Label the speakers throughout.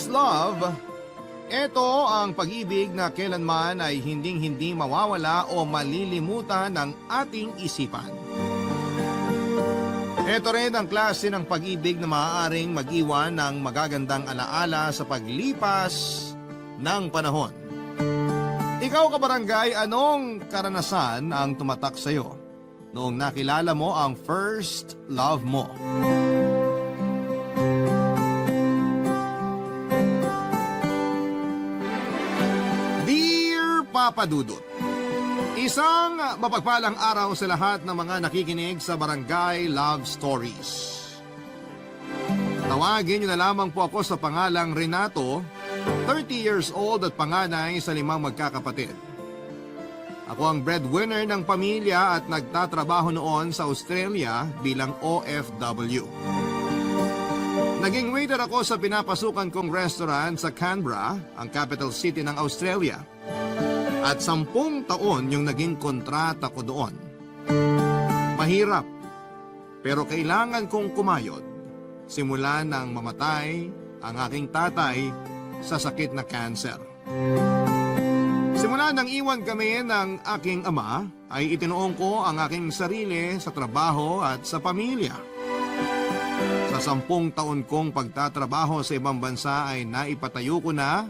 Speaker 1: First love, ito ang pag-ibig na kailanman ay hinding-hindi mawawala o malilimutan ng ating isipan. Ito rin ang klase ng pag-ibig na maaaring mag-iwan ng magagandang alaala sa paglipas ng panahon. Ikaw kabarangay, anong karanasan ang tumatak sa iyo noong nakilala mo ang first love mo? Dear Papa Dudut, isang mapagpalang araw sa lahat ng mga nakikinig sa Barangay Love Stories. Tawagin niyo na lamang po ako sa pangalang Renato, 30 years old at panganay sa 5 magkakapatid. Ako ang breadwinner ng pamilya at nagtatrabaho noon sa Australia bilang OFW. Naging waiter ako sa pinapasukan kong restaurant sa Canberra, ang capital city ng Australia. At 10 taon yung naging kontrata ko doon. Mahirap, pero kailangan kong kumayod. Simula nang mamatay ang aking tatay sa sakit na cancer. Simula nang iwan kami ng aking ama, ay itinuong ko ang aking sarili sa trabaho at sa pamilya. Sa 10 taon kong pagtatrabaho sa ibang bansa ay naipatayo ko na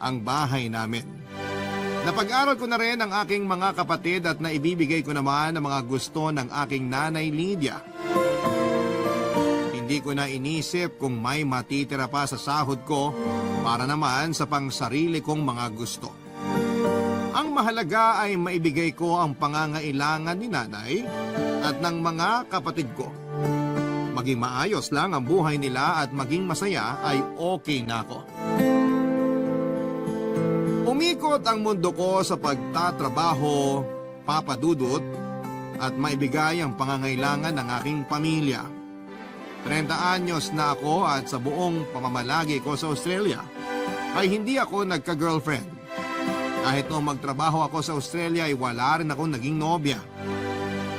Speaker 1: ang bahay namin. Napag-aral ko na rin ang aking mga kapatid at naibibigay ko naman ang mga gusto ng aking nanay Lydia. Hindi ko na inisip kung may matitira pa sa sahod ko para naman sa pangsarili kong mga gusto. Ang mahalaga ay maibigay ko ang pangangailangan ni nanay at ng mga kapatid ko. Maging maayos lang ang buhay nila at maging masaya ay okay na ako. Umikot ang mundo ko sa pagtatrabaho, Papa Dudut, at maibigay ang pangangailangan ng aking pamilya. 30 anyos na ako at sa buong pamamalagi ko sa Australia ay hindi ako nagka-girlfriend. Kahit noong magtrabaho ako sa Australia ay wala rin akong naging nobya.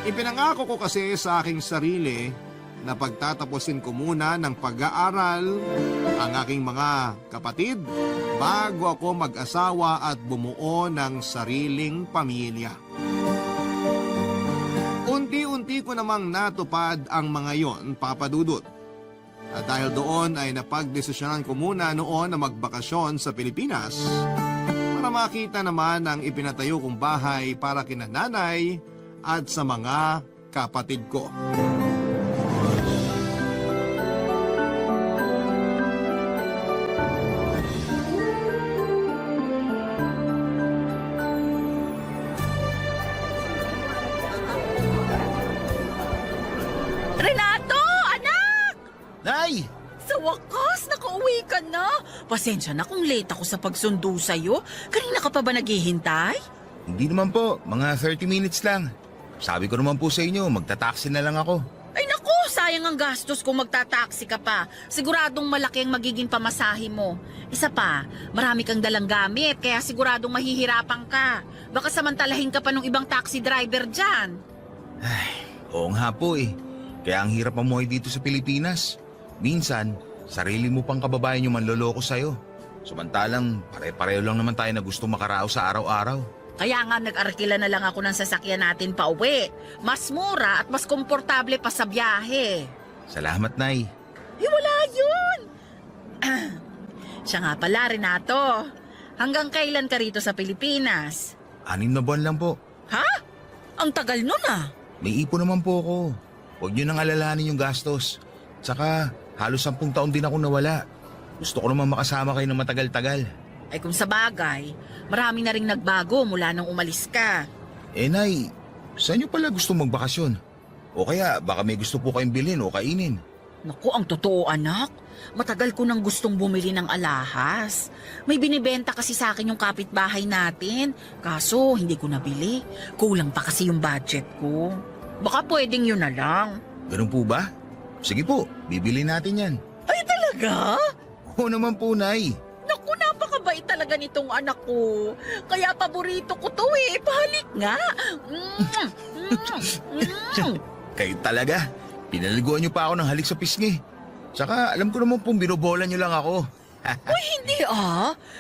Speaker 1: Ipinangako ko kasi sa aking sarili na pagtatapusin ko muna ng pag-aaral ang aking mga kapatid bago ako mag-asawa at bumuo ng sariling pamilya. Unti-unti ko namang natupad ang mga yon, Papa Dudut. At dahil doon ay napagdesisyonan ko muna noon na magbakasyon sa Pilipinas para makita naman ang ipinatayo kong bahay para kina nanay at sa mga kapatid ko.
Speaker 2: Renato! Anak!
Speaker 3: Nay!
Speaker 2: Sa wakas, nakauwi ka na. Pasensya na kung late ako sa pagsundo sa'yo. Kanina ka pa ba naghihintay?
Speaker 3: Hindi naman po, mga 30 minutes lang. Sabi ko naman po sa inyo, magta-taxi na lang ako.
Speaker 2: Ay naku, sayang ang gastos kung magta-taxi ka pa. Siguradong malaki ang magiging pamasahe mo. Isa pa, marami kang dalang gamit, kaya siguradong mahihirapan ka. Baka samantalahin ka pa ng ibang taxi driver dyan.
Speaker 3: Oo nga po eh. Kaya ang hirap mamuhay dito sa Pilipinas. Minsan, sarili mo pang kababayan yung manloloko sa'yo. Samantalang, pare-pareho lang naman tayo na gusto makarao sa araw-araw.
Speaker 2: Kaya nga nag-arkila na lang ako ng sasakyan natin pa uwi. Mas mura at mas komportable pa sa biyahe.
Speaker 3: Salamat, Nay.
Speaker 2: Wala yun! Siya nga pala, Renato. Hanggang kailan ka rito sa Pilipinas?
Speaker 3: 6 na buwan lang po.
Speaker 2: Ha? Ang tagal nun ah.
Speaker 3: May ipon naman po ako. Huwag niyo nang alalahanin yung gastos. Tsaka, halos 10 taon din ako nawala. Gusto ko naman makasama kayo ng matagal-tagal.
Speaker 2: Ay kung sa bagay, marami na ring nagbago mula nung umalis ka.
Speaker 3: Eh, Nay, saan niyo pala gusto magbakasyon? O kaya, baka may gusto po kayong bilhin o kainin.
Speaker 2: Naku, ang totoo anak. Matagal ko nang gustong bumili ng alahas. May binibenta kasi sa akin yung kapitbahay natin. Kaso, hindi ko nabili. Kulang pa kasi yung budget ko. Baka pwedeng yun na lang.
Speaker 3: Ganun po ba? Sige po, bibili natin yan.
Speaker 2: Ay talaga?
Speaker 3: Oo naman po, Nay.
Speaker 2: Naku, napakabait talaga nitong anak ko. Kaya paborito ko to eh. Pahalik nga.
Speaker 3: Kayo talaga. Pinaliguan niyo pa ako ng halik sa pisngi. Tsaka alam ko naman pong binobola niyo lang ako.
Speaker 2: Uy, hindi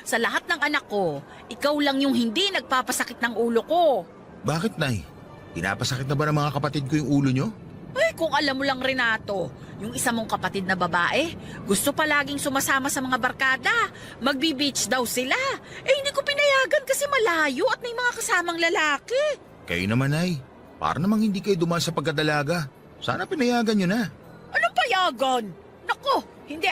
Speaker 2: Sa lahat ng anak ko, ikaw lang yung hindi nagpapasakit ng ulo ko.
Speaker 3: Bakit, Nay? Pinapasakit na ba ng mga kapatid ko yung ulo nyo?
Speaker 2: Ay, kung alam mo lang, Renato, yung isa mong kapatid na babae, gusto palaging sumasama sa mga barkada. Magbi-beach daw sila. Hindi ko pinayagan kasi malayo at may mga kasamang lalaki.
Speaker 3: Kayo naman, Nay. Para namang hindi kayo dumaan sa pagkadalaga. Sana pinayagan nyo na.
Speaker 2: Anong payagan? Nako, hindi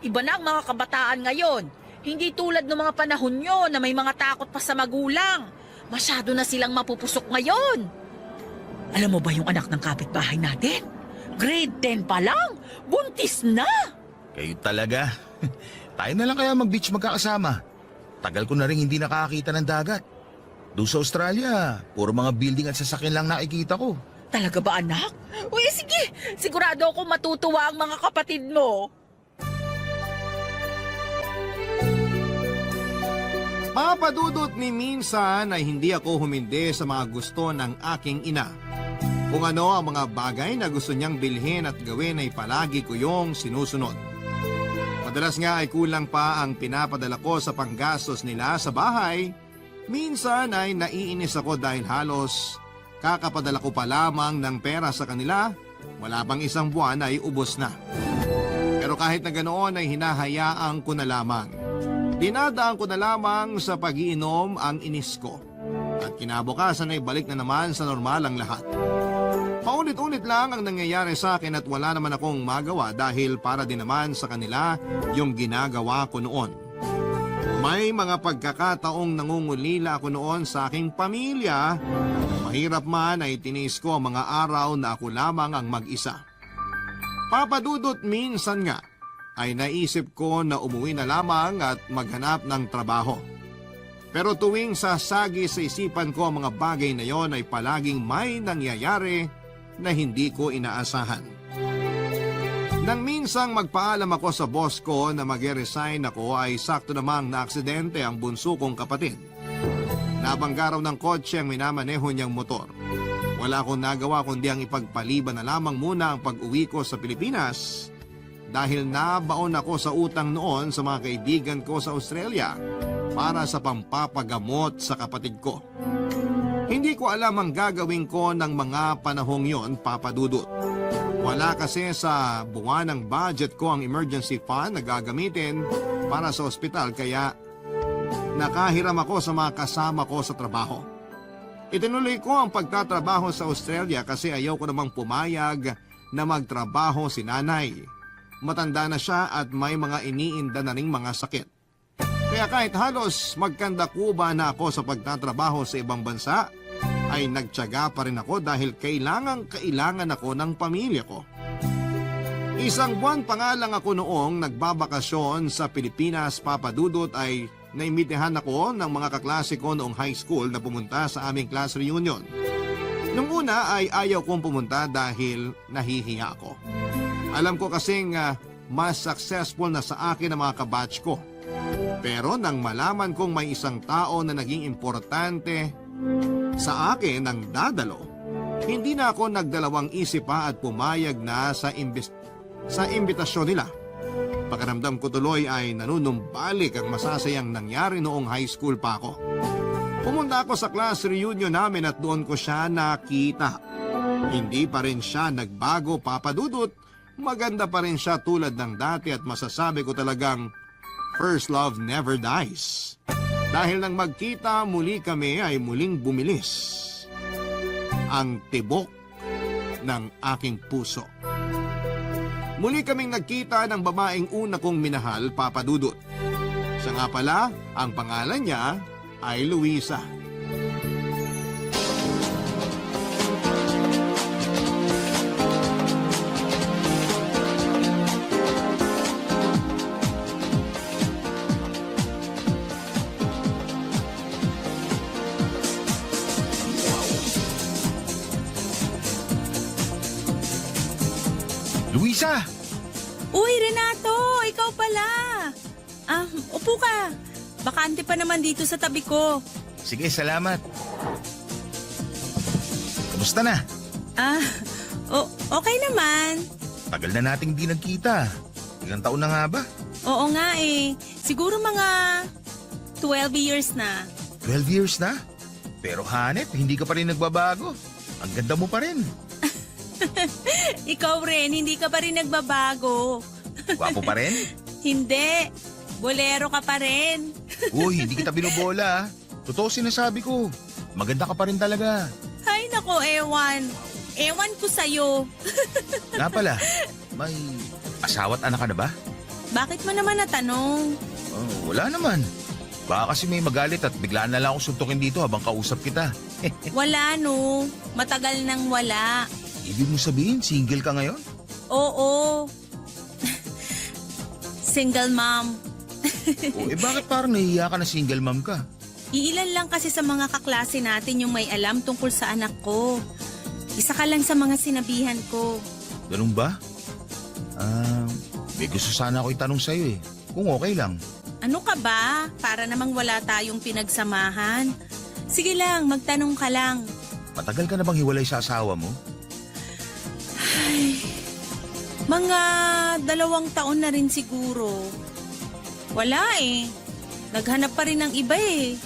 Speaker 2: Iba na ang mga kabataan ngayon. Hindi tulad ng mga panahon nyo na may mga takot pa sa magulang. Masyado na silang mapupusok ngayon. Alam mo ba yung anak ng kapitbahay natin? Grade 10 pa lang, buntis na.
Speaker 3: Kayo talaga. Tayo na lang kaya mag-beach magkakasama. Tagal ko na rin hindi nakakita ng dagat. Doon sa Australia, puro mga building at sasakyan lang nakikita ko.
Speaker 2: Talaga ba, anak? Uy, sige. Sigurado ako matutuwa ang mga kapatid mo.
Speaker 1: Papadudot ni minsan ay hindi ako humindi sa mga gusto ng aking ina. Kung ano ang mga bagay na gusto niyang bilhin at gawin ay palagi ko yung sinusunod. Madalas nga ay kulang pa ang pinapadala ko sa panggastos nila sa bahay. Minsan ay naiinis ako dahil halos kakapadala ko pa lamang ng pera sa kanila, wala pang isang buwan ay ubos na. Pero kahit na ganoon ay hinahayaan ko na lamang. Dinadaan ko na lamang sa pag-iinom ang inis ko. At kinabukasan ay balik na naman sa normal ang lahat. Paulit-ulit lang ang nangyayari sa akin at wala naman akong magawa dahil para din naman sa kanila yung ginagawa ko noon. May mga pagkakataong nangungulila ako noon sa aking pamilya. Mahirap man ay tinis ko ang mga araw na ako lamang ang mag-isa. Papadudot minsan nga ay naisip ko na umuwi na lamang at maghanap ng trabaho. Pero tuwing sasagi sa isipan ko ang mga bagay na yon ay palaging may nangyayari na hindi ko inaasahan. Nang minsang magpaalam ako sa boss ko na mag-resign ako ay sakto namang naaksidente ang bunso kong kapatid. Nabangga raw ng kotse ang minamaneho niyang motor. Wala akong nagawa kundi ang ipagpaliban na lamang muna ang pag-uwi ko sa Pilipinas dahil nabaon ako sa utang noon sa mga kaibigan ko sa Australia para sa pampapagamot sa kapatid ko. Hindi ko alam ang gagawin ko ng mga panahong yon, papadudot. Wala kasi sa buwanang budget ko ang emergency fund na gagamitin para sa ospital kaya nakahiram ako sa mga kasama ko sa trabaho. Itinuloy ko ang pagtatrabaho sa Australia kasi ayaw ko namang pumayag na magtrabaho si nanay. Matanda na siya at may mga iniinda na ring mga sakit. Kaya kahit halos magkandakuba na ako sa pagtatrabaho sa ibang bansa, ay nagtiyaga pa rin ako dahil kailangan ako ng pamilya ko. Isang buwan pa nga lang ako noong nagbabakasyon sa Pilipinas, papadudot, ay naimitehan ako ng mga kaklase ko noong high school na pumunta sa aming class reunion. Nung una ay ayaw kong pumunta dahil nahihiya ako. Alam ko kasing mas successful na sa akin ang mga kabatch ko. Pero nang malaman kong may isang tao na naging importante sa akin ang dadalo, hindi na ako nagdalawang isip pa at pumayag na sa imbitasyon nila. Pakiramdam ko tuloy ay nanunumbalik ang masasayang nangyari noong high school pa ako. Pumunta ako sa class reunion namin at doon ko siya nakita. Hindi pa rin siya nagbago, papadudot. Maganda pa rin siya tulad ng dati at masasabi ko talagang first love never dies. Dahil nang magkita muli kami ay muling bumilis ang tibok ng aking puso. Muli kaming nagkita ng babaeng una kong minahal, papadudot. Siya nga pala, ang pangalan niya ay Luisa.
Speaker 3: Luisa!
Speaker 4: Uy, Renato! Ikaw pala! Upo ka. Bakante pa naman dito sa tabi ko.
Speaker 3: Sige, salamat. Kumusta na?
Speaker 4: Okay naman.
Speaker 3: Tagal na nating di nagkita. Ilang taon na nga ba?
Speaker 4: Oo nga eh. Siguro mga 12 years na.
Speaker 3: 12 years na? Pero Hanep, hindi ka pa rin nagbabago. Ang ganda mo pa rin.
Speaker 4: Ikaw rin, hindi ka pa rin nagbabago.
Speaker 3: Gwapo pa rin?
Speaker 4: Hindi. Bolero ka pa rin.
Speaker 3: Uy, hindi kita binobola. Totoo sinasabi ko. Maganda ka pa rin talaga.
Speaker 4: Ay nako, ewan. Ewan ko sa'yo.
Speaker 3: Nga pala, may asawa't anak ka na ba?
Speaker 4: Bakit mo naman natanong?
Speaker 3: Oh, wala naman. Baka kasi may magalit at biglaan na lang ako suntukin dito habang kausap kita.
Speaker 4: Wala no. Matagal nang wala.
Speaker 3: Ibig mo sabihin, single ka ngayon?
Speaker 4: Oo. Single mom.
Speaker 3: Bakit parang nahihiya ka na single mom ka?
Speaker 4: Iilan lang kasi sa mga kaklase natin yung may alam tungkol sa anak ko. Isa ka lang sa mga sinabihan ko.
Speaker 3: Ganun ba? May gusto sana ako itanong sa'yo eh. Kung okay lang.
Speaker 4: Ano ka ba? Para namang wala tayong pinagsamahan. Sige lang, magtanong ka lang.
Speaker 3: Matagal ka na bang hiwalay sa asawa mo?
Speaker 4: Mga 2 taon na rin siguro. Wala eh. Naghanap pa rin ng iba eh.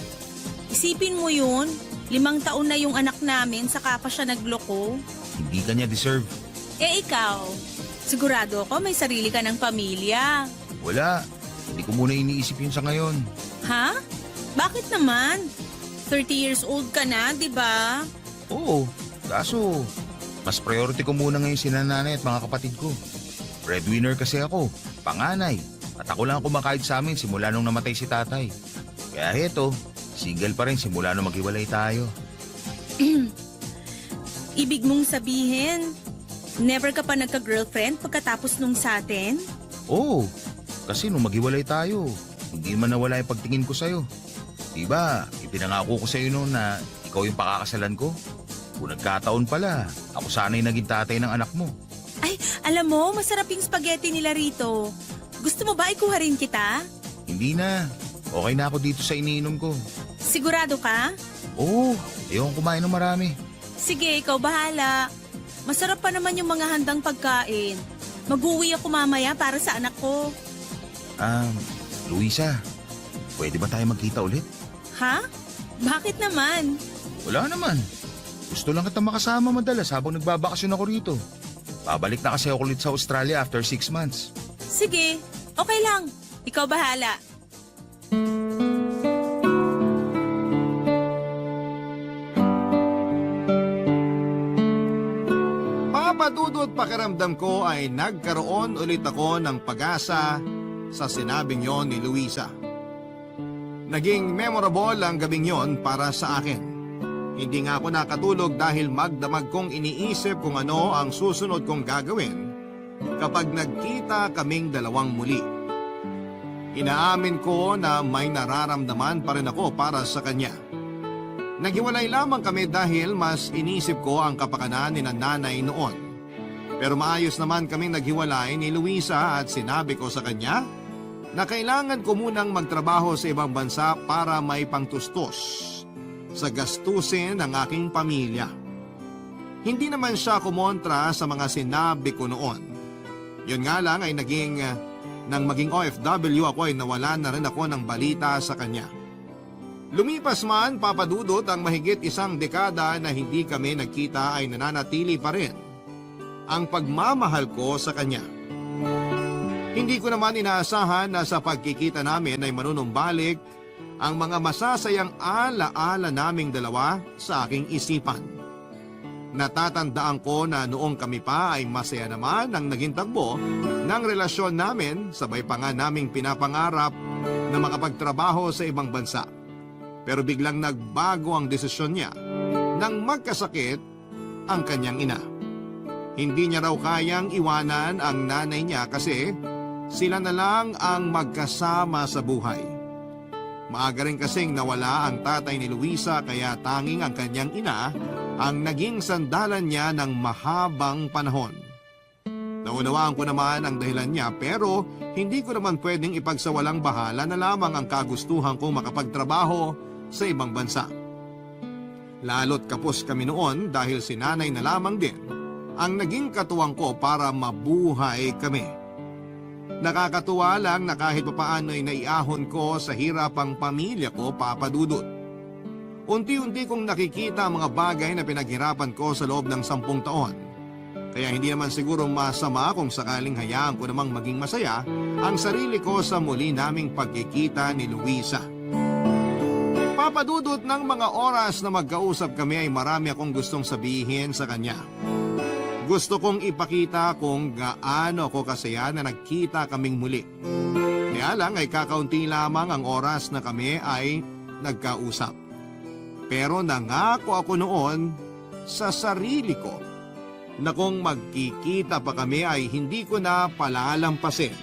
Speaker 4: Isipin mo yun, 5 taon na yung anak namin saka pa siya nagloko.
Speaker 3: Hindi ka niya deserve.
Speaker 4: Eh ikaw, sigurado ako may sarili ka ng pamilya.
Speaker 3: Wala. Hindi ko muna iniisip yun sa ngayon.
Speaker 4: Ha? Bakit naman? 30 years old ka na, di ba?
Speaker 3: Oo. Kaso, mas priority ko muna ngayon si nanay at mga kapatid ko. Breadwinner kasi ako, panganay. At ako lang kumakahit sa amin simula nung namatay si tatay. Kaya heto, single pa rin simula nung maghiwalay tayo.
Speaker 4: Ibig mong sabihin, never ka pa nagka-girlfriend pagkatapos nung sa atin?
Speaker 3: Oo, kasi nung maghiwalay tayo, hindi man nawala yung pagtingin ko sa'yo. Diba, ipinangako ko sa'yo noon na ikaw yung pakakasalan ko. Kung nagkataon pala, ako sana'y naging tatay ng anak mo.
Speaker 4: Ay, alam mo, masarap yung spaghetti nila rito. Gusto mo ba ikuha rin kita?
Speaker 3: Hindi na. Okay na ako dito sa iniinom ko.
Speaker 4: Sigurado ka?
Speaker 3: Oo, ayaw kumain ng marami.
Speaker 4: Sige, ikaw bahala. Masarap pa naman yung mga handang pagkain. Mag-uwi ako mamaya para sa anak ko.
Speaker 3: Luisa, pwede ba tayo magkita ulit?
Speaker 4: Ha? Bakit naman?
Speaker 3: Wala naman. Gusto lang kita makasama madalas habang nagbabakasyon ako rito. Babalik na kasi ako ulit sa Australia after 6 months.
Speaker 4: Sige, okay lang. Ikaw bahala.
Speaker 1: Papadudot pakiramdam ko ay nagkaroon ulit ako ng pag-asa sa sinabing yon ni Luisa. Naging memorable ang gabing yon para sa akin. Hindi nga ako nakatulog dahil magdamag kong iniisip kung ano ang susunod kong gagawin kapag nagkita kaming dalawang muli. Inaamin ko na may nararamdaman pa rin ako para sa kanya. Naghiwalay lamang kami dahil mas inisip ko ang kapakanan ni nanay noon. Pero maayos naman kaming naghiwalay ni Luisa at sinabi ko sa kanya na kailangan ko munang magtrabaho sa ibang bansa para may pangtustos sa gastusin ng aking pamilya. Hindi naman siya kumontra sa mga sinabi ko noon. Yun nga lang ay nang maging OFW ako ay nawala na rin ako ng balita sa kanya. Lumipas man, papadudot, ang mahigit 1 dekada na hindi kami nagkita ay nananatili pa rin ang pagmamahal ko sa kanya. Hindi ko naman inaasahan na sa pagkikita namin ay manunumbalik ang mga masasayang ala-ala naming dalawa sa aking isipan. Natatandaan ko na noong kami pa ay masaya naman ang naging tagbo ng relasyon namin, sabay pa nga naming pinapangarap na makapagtrabaho sa ibang bansa. Pero biglang nagbago ang desisyon niya nang magkasakit ang kanyang ina. Hindi niya raw kayang iwanan ang nanay niya kasi sila na lang ang magkasama sa buhay. Maaga rin kasing nawala ang tatay ni Luisa kaya tanging ang kanyang ina ang naging sandalan niya ng mahabang panahon. Naunawaan ko naman ang dahilan niya pero hindi ko naman pwedeng ipagsawalang bahala na lamang ang kagustuhan kong makapagtrabaho sa ibang bansa. Lalo't kapos kami noon dahil si nanay na lamang din ang naging katuwang ko para mabuhay kami. Nakakatuwa lang na kahit papaano ay naiahon ko sa hirap ang pamilya ko, Papa Dudut. Unti-unti kong nakikita ang mga bagay na pinaghirapan ko sa loob ng 10 taon. Kaya hindi naman siguro masama kung sakaling hayaan ko namang maging masaya ang sarili ko sa muli naming pagkikita ni Luisa. Papa Dudut, ng mga oras na magkausap kami ay marami akong gustong sabihin sa kanya. Gusto kong ipakita kung gaano ako kasaya na nagkita kaming muli. Kaya lang ay kakaunti lamang ang oras na kami ay nagkausap. Pero nangako ako noon sa sarili ko na kung magkikita pa kami ay hindi ko na palalampasin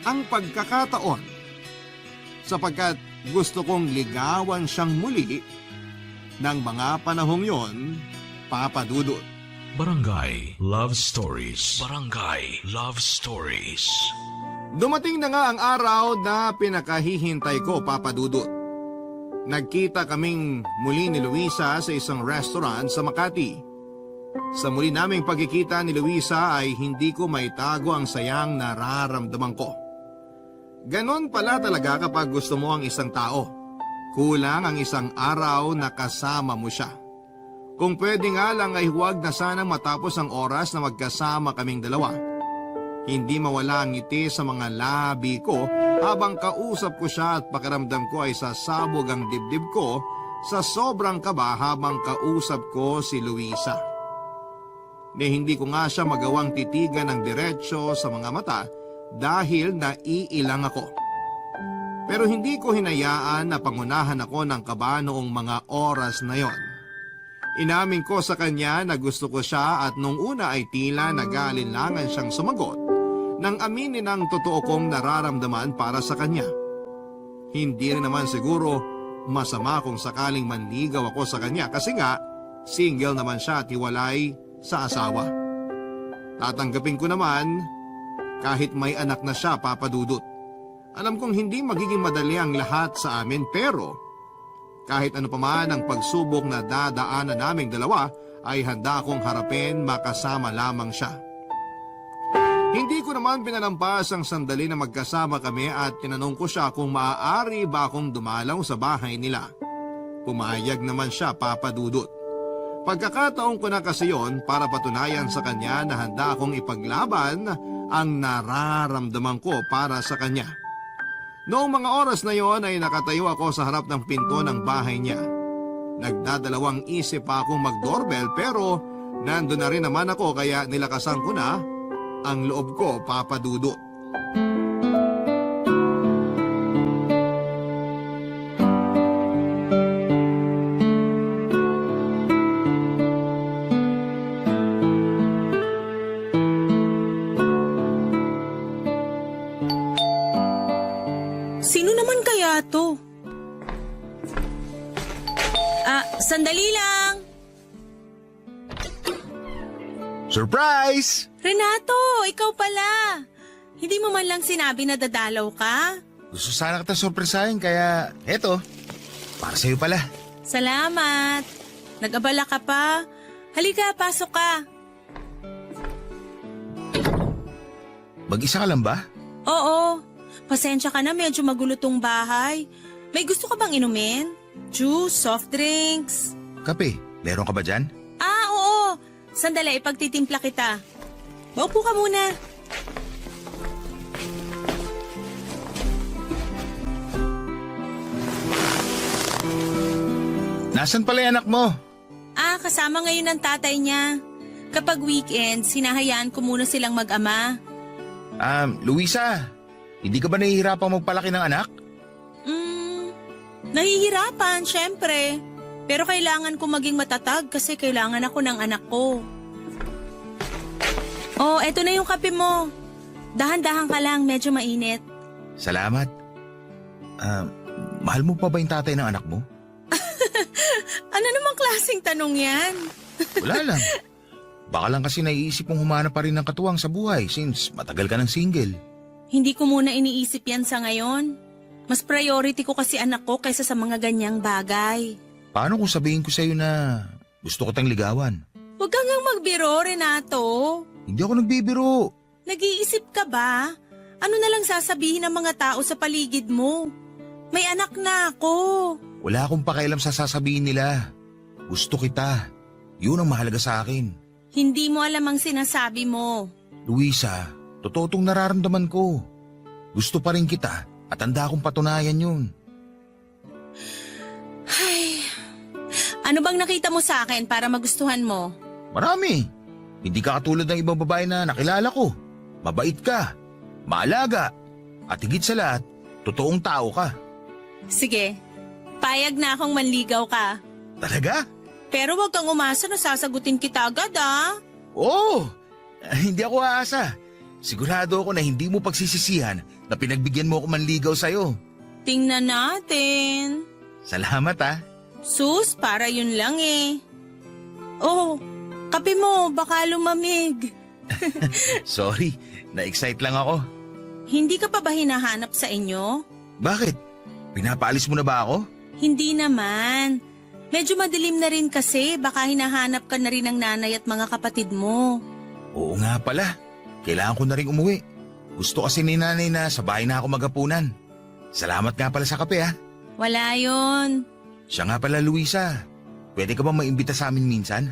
Speaker 1: ang pagkakataon sapagkat gusto kong ligawan siyang muli ng mga panahong yon, Papa Dudut.
Speaker 5: Barangay Love Stories. Barangay Love Stories.
Speaker 1: Dumating na nga ang araw na pinakahihintay ko, Papa Dudut. Nagkita kaming muli ni Luisa sa isang restaurant sa Makati. Sa muli naming pagkikita ni Luisa ay hindi ko maitago ang sayang nararamdaman ko. Ganon pala talaga kapag gusto mo ang isang tao. Kulang ang isang araw na kasama mo siya. Kung pwede nga lang ay huwag na sanang matapos ang oras na magkasama kaming dalawa. Hindi mawala ang ngiti sa mga labi ko habang kausap ko siya at pakiramdam ko ay sasabog ang dibdib ko sa sobrang kaba habang kausap ko si Luisa. Hindi ko nga siya magawang titigan ng diretsyo sa mga mata dahil naiilang ako. Pero hindi ko hinayaan na pangunahan ako ng kaba noong mga oras na yon. Inamin ko sa kanya na gusto ko siya at nung una ay tila nag-aalinlangan siyang sumagot nang aminin ang totoo kong nararamdaman para sa kanya. Hindi rin naman siguro masama kung sakaling manligaw ako sa kanya kasi nga single naman siya at hiwalay sa asawa. Tatanggapin ko naman kahit may anak na siya, Papa Dudut. Alam kong hindi magiging madali ang lahat sa amin pero kahit ano pa man ang pagsubok na dadaanan naming dalawa ay handa akong harapin makasama lamang siya. Hindi ko naman pinalampas ang sandali na magkasama kami at tinanong ko siya kung maaari ba akong dumalaw sa bahay nila. Pumayag naman siya, Papa Dudut. Pagkakataon ko na kasi yon para patunayan sa kanya na handa akong ipaglaban ang nararamdaman ko para sa kanya. Noong mga oras na yon ay nakatayo ako sa harap ng pinto ng bahay niya. Nagdadalawang isip pa akong mag-doorbell pero nandun na rin naman ako kaya nilakasan ko na ang loob ko, Papa Dudut.
Speaker 4: Sino naman kaya to? Sandali lang.
Speaker 3: Surprise!
Speaker 4: Renato, ikaw pala. Hindi mo man lang sinabi na dadalaw ka?
Speaker 3: Gusto sana kita sorpresahin kaya eto, para sa'yo pala.
Speaker 4: Salamat. Nag-abala ka pa? Halika, pasok ka.
Speaker 3: Mag-isa ka lang ba?
Speaker 4: Oo. Pasensya ka na, medyo magulo tong bahay. May gusto ka bang inumin? Juice, soft drinks?
Speaker 3: Kape, meron ka ba dyan?
Speaker 4: Oo. Sandali, ipagtitimpla kita. Maupo ka muna.
Speaker 3: Nasaan pala yung anak mo?
Speaker 4: Kasama ngayon ng tatay niya. Kapag weekend, sinahayaan ko muna silang mag-ama.
Speaker 3: Luisa, hindi ka ba nahihirapang magpalaki ng anak?
Speaker 4: Nahihirapan, syempre. Pero kailangan ko maging matatag kasi kailangan ako ng anak ko. Oh, eto na yung kape mo. Dahan-dahan ka lang, medyo mainit.
Speaker 3: Salamat. Mahal mo pa ba yung tatay ng anak mo?
Speaker 4: Ano namang klaseng tanong yan?
Speaker 3: Wala lang. Baka lang kasi naiisip mong humanap pa rin ng katuwang sa buhay since matagal ka ng single.
Speaker 4: Hindi ko muna iniisip yan sa ngayon. Mas priority ko kasi anak ko kaysa sa mga ganyang bagay.
Speaker 3: Paano kung sabihin ko sa'yo na gusto ko tayong ligawan?
Speaker 4: Huwag kang magbiro, Renato.
Speaker 3: Hindi ako nagbibiro.
Speaker 4: Nag-iisip ka ba? Ano na lang sasabihin ng mga tao sa paligid mo? May anak na ako.
Speaker 3: Wala akong pakialam sa sasabihin nila. Gusto kita. Yun ang mahalaga sa akin.
Speaker 4: Hindi mo alam ang sinasabi mo.
Speaker 3: Luisa, totoo tong nararamdaman ko. Gusto pa rin kita at handa akong patunayan yun.
Speaker 4: Ano bang nakita mo sa akin para magustuhan mo?
Speaker 3: Marami. Hindi ka katulad ng ibang babae na nakilala ko. Mabait ka, maalaga, at higit sa lahat, totoong tao ka.
Speaker 4: Sige, payag na akong manligaw ka.
Speaker 3: Talaga?
Speaker 4: Pero wag kang umasa na sasagutin kita agad ah.
Speaker 3: Oo! Hindi ako aasa. Sigurado ako na hindi mo pagsisisihan na pinagbigyan mo ako manligaw sa'yo.
Speaker 4: Tingnan natin.
Speaker 3: Salamat ah.
Speaker 4: Sus, para yun lang eh. Oh, kape mo, baka lumamig.
Speaker 3: Sorry, na-excite lang ako.
Speaker 4: Hindi ka pa ba hinahanap sa inyo?
Speaker 3: Bakit? Pinapaalis mo na ba ako?
Speaker 4: Hindi naman. Medyo madilim na rin kasi, baka hinahanap ka na rin ng nanay at mga kapatid mo.
Speaker 3: Oo nga pala. Kailangan ko na rin umuwi. Gusto kasi ni nanay na sa bahay na ako maghapunan. Salamat nga pala sa kape ah.
Speaker 4: Wala yon.
Speaker 3: Siya nga pala, Luisa. Pwede ka ba maimbita sa amin minsan?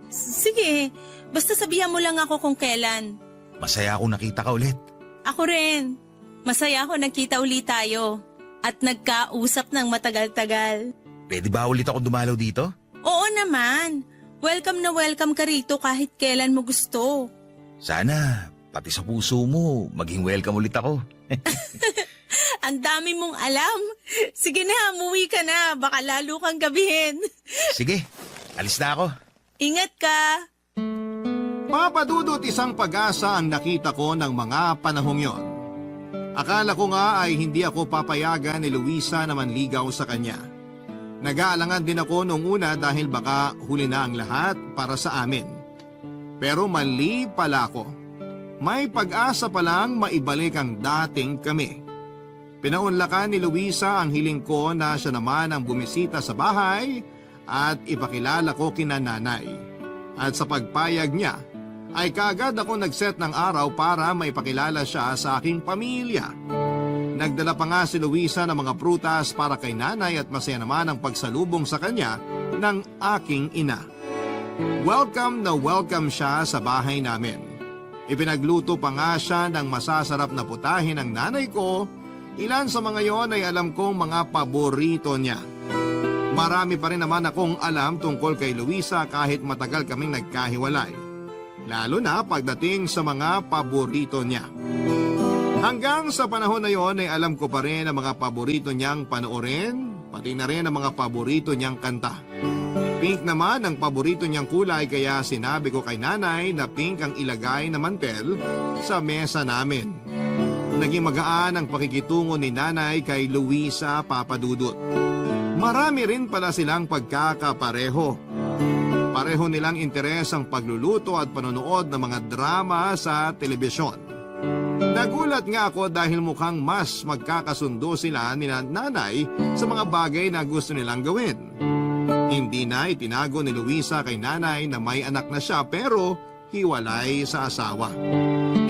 Speaker 4: Sige, basta sabihan mo lang ako kung kailan.
Speaker 3: Masaya akong nakita ka ulit.
Speaker 4: Ako rin. Masaya ako nagkita ulit tayo. At nagkausap ng matagal-tagal.
Speaker 3: Pwede ba ulit ako dumalaw dito?
Speaker 4: Oo naman. Welcome na welcome ka rito kahit kailan mo gusto.
Speaker 3: Sana, pati sa puso mo, maging welcome ulit ako.
Speaker 4: Ang dami mong alam. Sige na, umuwi ka na. Baka lalo kang gabihin.
Speaker 3: Sige, alis na ako.
Speaker 4: Ingat ka.
Speaker 1: Papadudot, isang pag-asa ang nakita ko ng mga panahong yon. Akala ko nga ay hindi ako papayagan ni Luisa na manligaw sa kanya. Nag-aalangan din ako noong una dahil baka huli na ang lahat para sa amin. Pero mali pala ako. May pag-asa palang maibalik ang dating kami. Pinaunlakan ni Luisa ang hiling ko na siya naman ang bumisita sa bahay at ipakilala ko kina nanay. At sa pagpayag niya, ay kaagad ako nag-set ng araw para maipakilala siya sa aking pamilya. Nagdala pa nga si Luisa ng mga prutas para kay nanay at masaya naman ang pagsalubong sa kanya ng aking ina. Welcome na welcome siya sa bahay namin. Ipinagluto pa nga siya ng masasarap na putahe ng nanay ko. Ilan sa mga yon ay alam kong mga paborito niya. Marami pa rin naman akong alam tungkol kay Luisa kahit matagal kaming nagkahiwalay. Lalo na pagdating sa mga paborito niya. Hanggang sa panahon na yon ay alam ko pa rin ang mga paborito niyang panoorin, pati na rin ang mga paborito niyang kanta. Pink naman ang paborito niyang kulay kaya sinabi ko kay nanay na pink ang ilagay na mantel sa mesa namin. Naging magaan ang pakikitungo ni nanay kay Luisa, Papadudot. Marami rin pala silang pagkakapareho. Pareho nilang interes ang pagluluto at panonood ng mga drama sa telebisyon. Nagulat nga ako dahil mukhang mas magkakasundo sila ni nanay sa mga bagay na gusto nilang gawin. Hindi na itinago ni Luisa kay nanay na may anak na siya pero hiwalay sa asawa.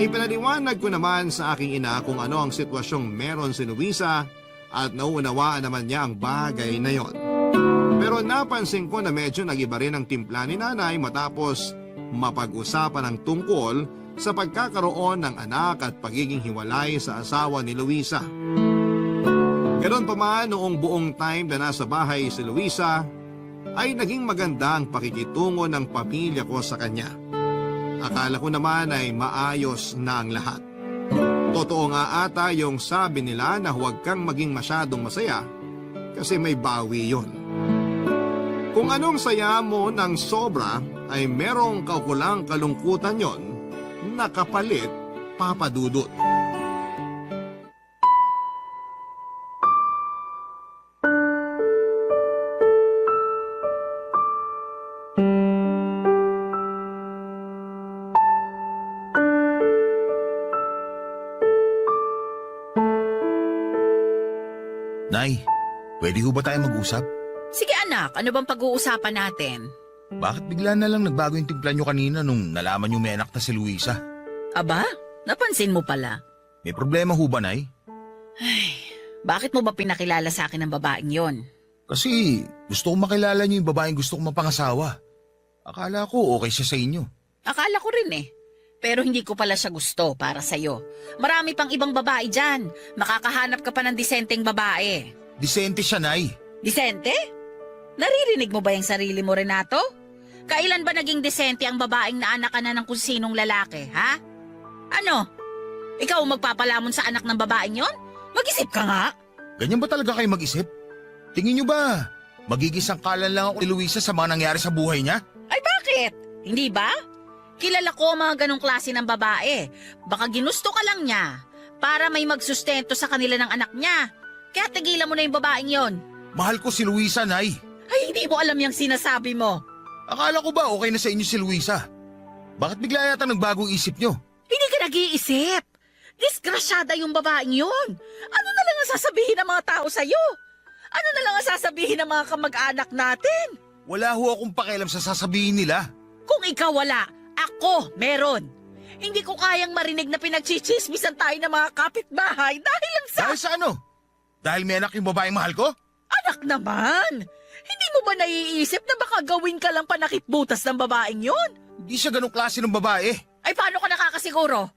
Speaker 1: Ipinaliwanag ko naman sa aking ina kung ano ang sitwasyong meron si Luisa at nauunawaan naman niya ang bagay na yon. Pero napansin ko na medyo nag-iba rin ang timpla ni nanay matapos mapag-usapan ang tungkol sa pagkakaroon ng anak at pagiging hiwalay sa asawa ni Luisa. Ganoon pa man noong buong time na nasa bahay si Luisa, ay naging maganda ang pakikitungo ng pamilya ko sa kanya. Akala ko naman ay maayos na ang lahat. Totoo nga ata yung sabi nila na huwag kang maging masyadong masaya kasi may bawi yon. Kung anong saya mo ng sobra ay merong kaukulang kalungkutan yon na kapalit, Papadudot.
Speaker 3: Nay, pwede ho ba tayo mag-usap?
Speaker 2: Sige anak, ano bang pag-uusapan natin?
Speaker 3: Bakit bigla na lang nagbago yung timpla nyo kanina nung nalaman nyo may anak na si Luisa?
Speaker 2: Aba, napansin mo pala.
Speaker 3: May problema ho ba, Nay?
Speaker 2: Bakit mo ba pinakilala sa akin ng babaeng yon?
Speaker 3: Kasi gusto kong makilala niyo yung babaeng gusto kong mapangasawa. Akala ko okay siya sa inyo.
Speaker 2: Akala ko rin eh. Pero hindi ko pala siya gusto para sa'yo. Marami pang ibang babae dyan. Makakahanap ka pa ng disenteng babae.
Speaker 3: Disente siya, Nay.
Speaker 2: Disente? Naririnig mo ba yung sarili mo, Renato? Kailan ba naging disente ang babaeng naanak ka na ng kung sinong lalaki, ha? Ano? Ikaw ang magpapalamon sa anak ng babaeng yon? Mag-isip ka nga.
Speaker 3: Ganyan ba talaga kayo mag-isip? Tingin niyo ba, magiging sangkalan lang ako ni Luisa sa mga nangyari sa buhay niya?
Speaker 2: Ay bakit? Hindi ba? Kilala ko ang mga ganong klase ng babae. Baka ginusto ka lang niya para may magsustento sa kanila ng anak niya. Kaya tigilan mo na yung babaeng yon.
Speaker 3: Mahal ko si Luisa, Nay.
Speaker 2: Ay, hindi mo alam yung sinasabi mo.
Speaker 3: Akala ko ba okay na sa inyo si Luisa? Bakit bigla yata nagbagong isip niyo?
Speaker 2: Hindi ka nag-iisip. Disgrasyada yung babaeng yun. Ano na lang ang sasabihin ng mga tao sa'yo? Ano na lang ang sasabihin ng mga kamag-anak natin?
Speaker 3: Wala ho akong pakialam sa sasabihin nila.
Speaker 2: Kung ikaw wala, ako meron. Hindi ko kayang marinig na pinagchichismisan tayo ng mga kapitbahay dahil lang sa...
Speaker 3: Dahil sa ano? Dahil may anak yung babaeng mahal ko?
Speaker 2: Anak naman! Hindi mo ba naiisip na baka gawin ka lang panakitbutas ng babaeng yun?
Speaker 3: Hindi siya ganong klase ng babae.
Speaker 2: Ay paano ka nakakasiguro?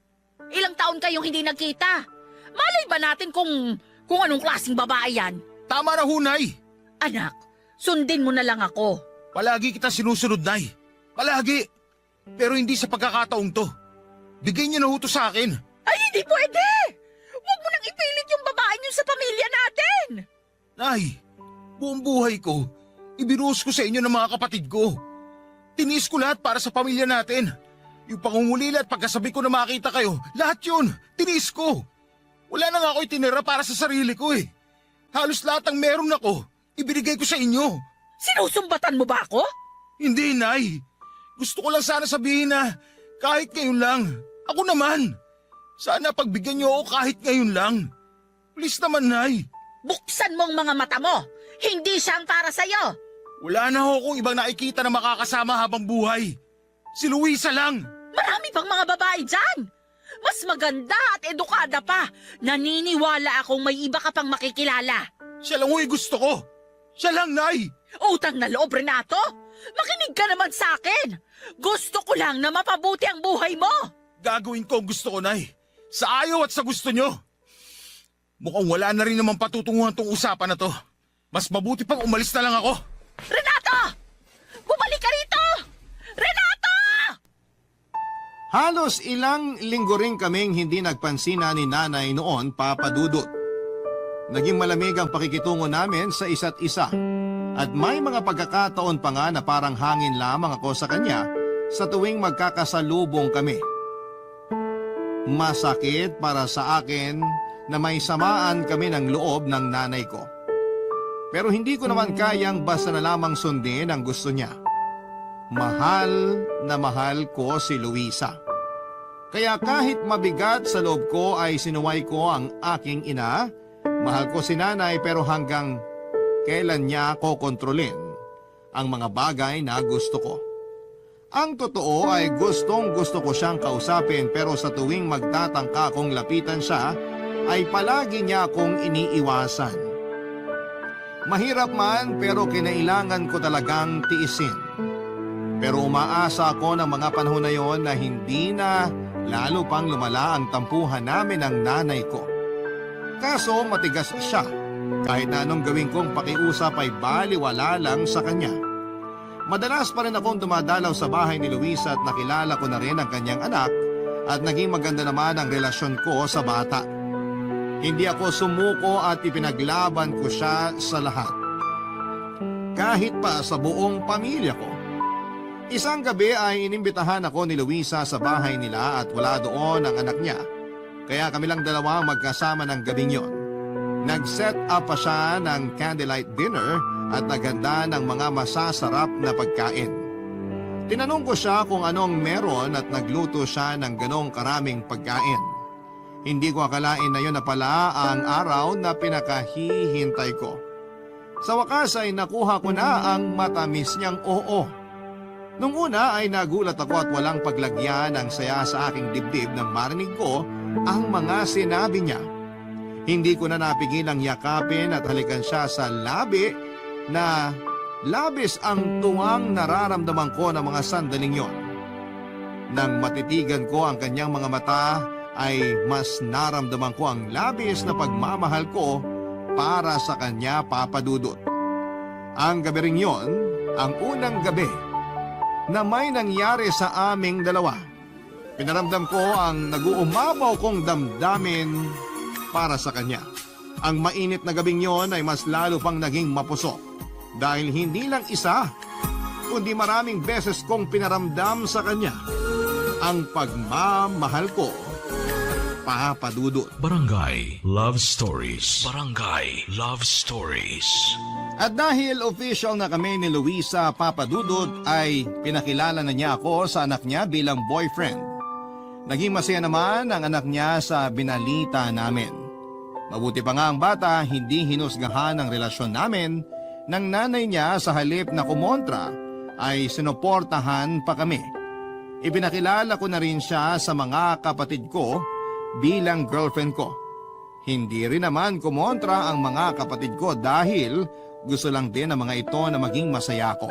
Speaker 2: Ilang taon kayong hindi nagkita. Malay ba natin kung anong klaseng babae yan?
Speaker 3: Tama na ho, Nay.
Speaker 2: Anak, sundin mo na lang ako.
Speaker 3: Palagi kita sinusunod, Nay. Palagi. Pero hindi sa pagkakataong to. Bigay niyo na ho to sa akin.
Speaker 2: Ay hindi pwede! Huwag mo nang ipilit yung babaeng yun sa pamilya natin!
Speaker 3: Nay, buong buhay ko, ibinuhos ko sa inyo ng mga kapatid ko. Tiniis ko lahat para sa pamilya natin. Yung pangungulila at pagkasabi ko na makita kayo, lahat yun, tiniis ko. Wala na nga ako itinira para sa sarili ko eh. Halos lahat ng meron ako, ibinigay ko sa inyo.
Speaker 2: Sinusumbatan mo ba ako?
Speaker 3: Hindi, Nay. Gusto ko lang sana sabihin na kahit ngayon lang, ako naman. Sana pagbigyan niyo ako kahit ngayon lang. Please naman, Nay.
Speaker 2: Buksan mo ang mga mata mo! Hindi siyang para sa'yo!
Speaker 3: Wala na ho akong ibang nakikita na makakasama habang buhay. Si Luisa lang.
Speaker 2: Marami pang mga babae dyan! Mas maganda at edukada pa. Naniniwala akong may iba ka pang makikilala.
Speaker 3: Siya lang ho yung gusto ko. Siya lang, Nay.
Speaker 2: Utang na loob, Renato! Makinig ka naman sa akin! Gusto ko lang na mapabuti ang buhay mo!
Speaker 3: Gagawin ko ang gusto ko, Nay. Sa ayaw at sa gusto nyo. Mukhang wala na rin naman patutunguhan tong usapan na to. Mas mabuti pang umalis na lang ako.
Speaker 2: Renato! Bumalik ka rito! Renato!
Speaker 1: Halos ilang linggo rin kaming hindi nagpansina ni nanay noon, Papa Dudut. Naging malamig ang pakikitungo namin sa isa't isa. At may mga pagkakataon pa nga na parang hangin lamang ako sa kanya sa tuwing magkakasalubong kami. Masakit para sa akin na may samaan kami ng loob ng nanay ko. Pero hindi ko naman kayang basta na lamang sundin ang gusto niya. Mahal na mahal ko si Luisa. Kaya kahit mabigat sa loob ko ay sinuway ko ang aking ina. Mahal ko si nanay pero hanggang kailan niya ako kontrolin ang mga bagay na gusto ko. Ang totoo ay gustong gusto ko siyang kausapin pero sa tuwing magtatangka akong lapitan siya ay palagi niya akong iniiwasan. Mahirap man pero kinailangan ko talagang tiisin. Pero umaasa ako ng mga panahon na yon na hindi na lalo pang lumala ang tampuhan namin ng nanay ko. Kaso matigas siya. Kahit na anong gawin kong pakiusap ay baliwala lang sa kanya. Madalas pa rin akong dumadalaw sa bahay ni Luisa at nakilala ko na rin ang kanyang anak at naging maganda naman ang relasyon ko sa bata. Hindi ako sumuko at ipinaglaban ko siya sa lahat. Kahit pa sa buong pamilya ko. Isang gabi ay inimbitahan ako ni Luisa sa bahay nila at wala doon ang anak niya. Kaya kami lang dalawa magkasama ng gabing yon. Nag-set up pa siya ng candlelight dinner at naganda ng mga masasarap na pagkain. Tinanong ko siya kung anong meron at nagluto siya ng ganong karaming pagkain. Hindi ko akalain na yun na pala ang araw na pinakahihintay ko. Sa wakas ay nakuha ko na ang matamis niyang oo. Nung una ay nagulat ako at walang paglagyan ng saya sa aking dibdib nang marinig ko ang mga sinabi niya. Hindi ko na napigilang yakapin at halikan siya sa labi na labis ang tuwang nararamdaman ko ng mga sandaling yon. Nang matitigan ko ang kanyang mga mata ay mas naramdaman ko ang labis na pagmamahal ko para sa kanya, Papa Dudut. Ang gabi ring yon, ang unang gabi na may nangyari sa aming dalawa. Pinaramdam ko ang nag-uumapaw kong damdamin para sa kanya. Ang mainit na gabing yon ay mas lalo pang naging mapusok dahil hindi lang isa, kundi maraming beses kong pinaramdam sa kanya ang pagmamahal ko, Papa Dudut.
Speaker 5: Barangay Love Stories. Barangay Love Stories.
Speaker 1: At dahil official na kami ni Luisa, Papa Dudut, ay pinakilala na niya ako sa anak niya bilang boyfriend. Naging masaya naman ang anak niya sa binalita namin. Mabuti pa nga ang bata, hindi hinusgahan ang relasyon namin ng nanay niya. Sa halip na kumontra ay sinuportahan pa kami. Ipinakilala ko na rin siya sa mga kapatid ko bilang girlfriend ko. Hindi rin naman kumontra ang mga kapatid ko dahil gusto lang din ng mga ito na maging masaya ko.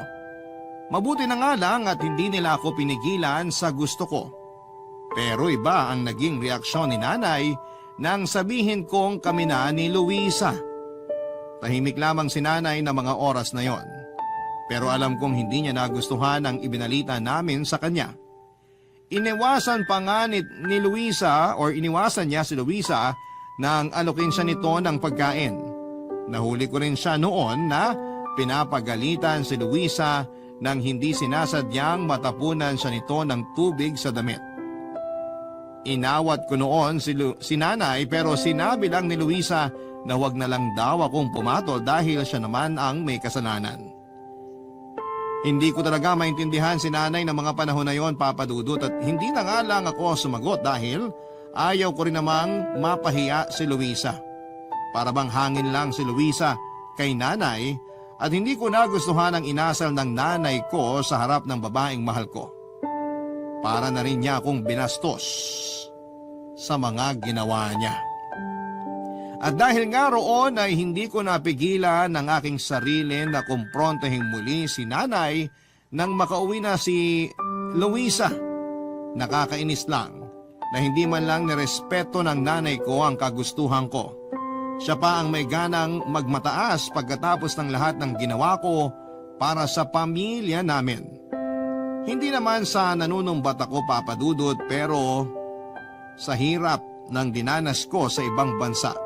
Speaker 1: Mabuti na nga lang at hindi nila ako pinigilan sa gusto ko. Pero iba ang naging reaksyon ni nanay nang sabihin kong kami na ni Luisa. Tahimik lamang si nanay na mga oras na yon. Pero alam kong hindi niya nagustuhan ang ibinalita namin sa kanya. Iniwasan pa nga ni Luisa or iniwasan niya si Luisa nang alokin siya nito ng pagkain. Nahuli ko rin siya noon na pinapagalitan si Luisa nang hindi sinasadyang matapunan siya nito ng tubig sa damit. Inawat ko noon si nanay pero sinabi lang ni Luisa na huwag na lang daw akong pumatol dahil siya naman ang may kasalanan. Hindi ko talaga maintindihan si nanay ng mga panahon na yon, Papa Dudut, at hindi na nga lang ako sumagot dahil ayaw ko rin namang mapahiya si Luisa. Para bang hangin lang si Luisa kay nanay at hindi ko nagustuhan ang inasal ng nanay ko sa harap ng babaeng mahal ko. Para na rin niya akong binastos sa mga ginawa niya. At dahil nga roon ay hindi ko napigilan ang aking sarili na kumprontahin muli si nanay nang makauwi na si Luisa. Nakakainis lang na hindi man lang nirespeto ng nanay ko ang kagustuhan ko. Siya pa ang may ganang magmataas pagkatapos ng lahat ng ginawa ko para sa pamilya namin. Hindi naman sa nanunumbat ako, Papa Dudut, pero sa hirap ng dinanas ko sa ibang bansa.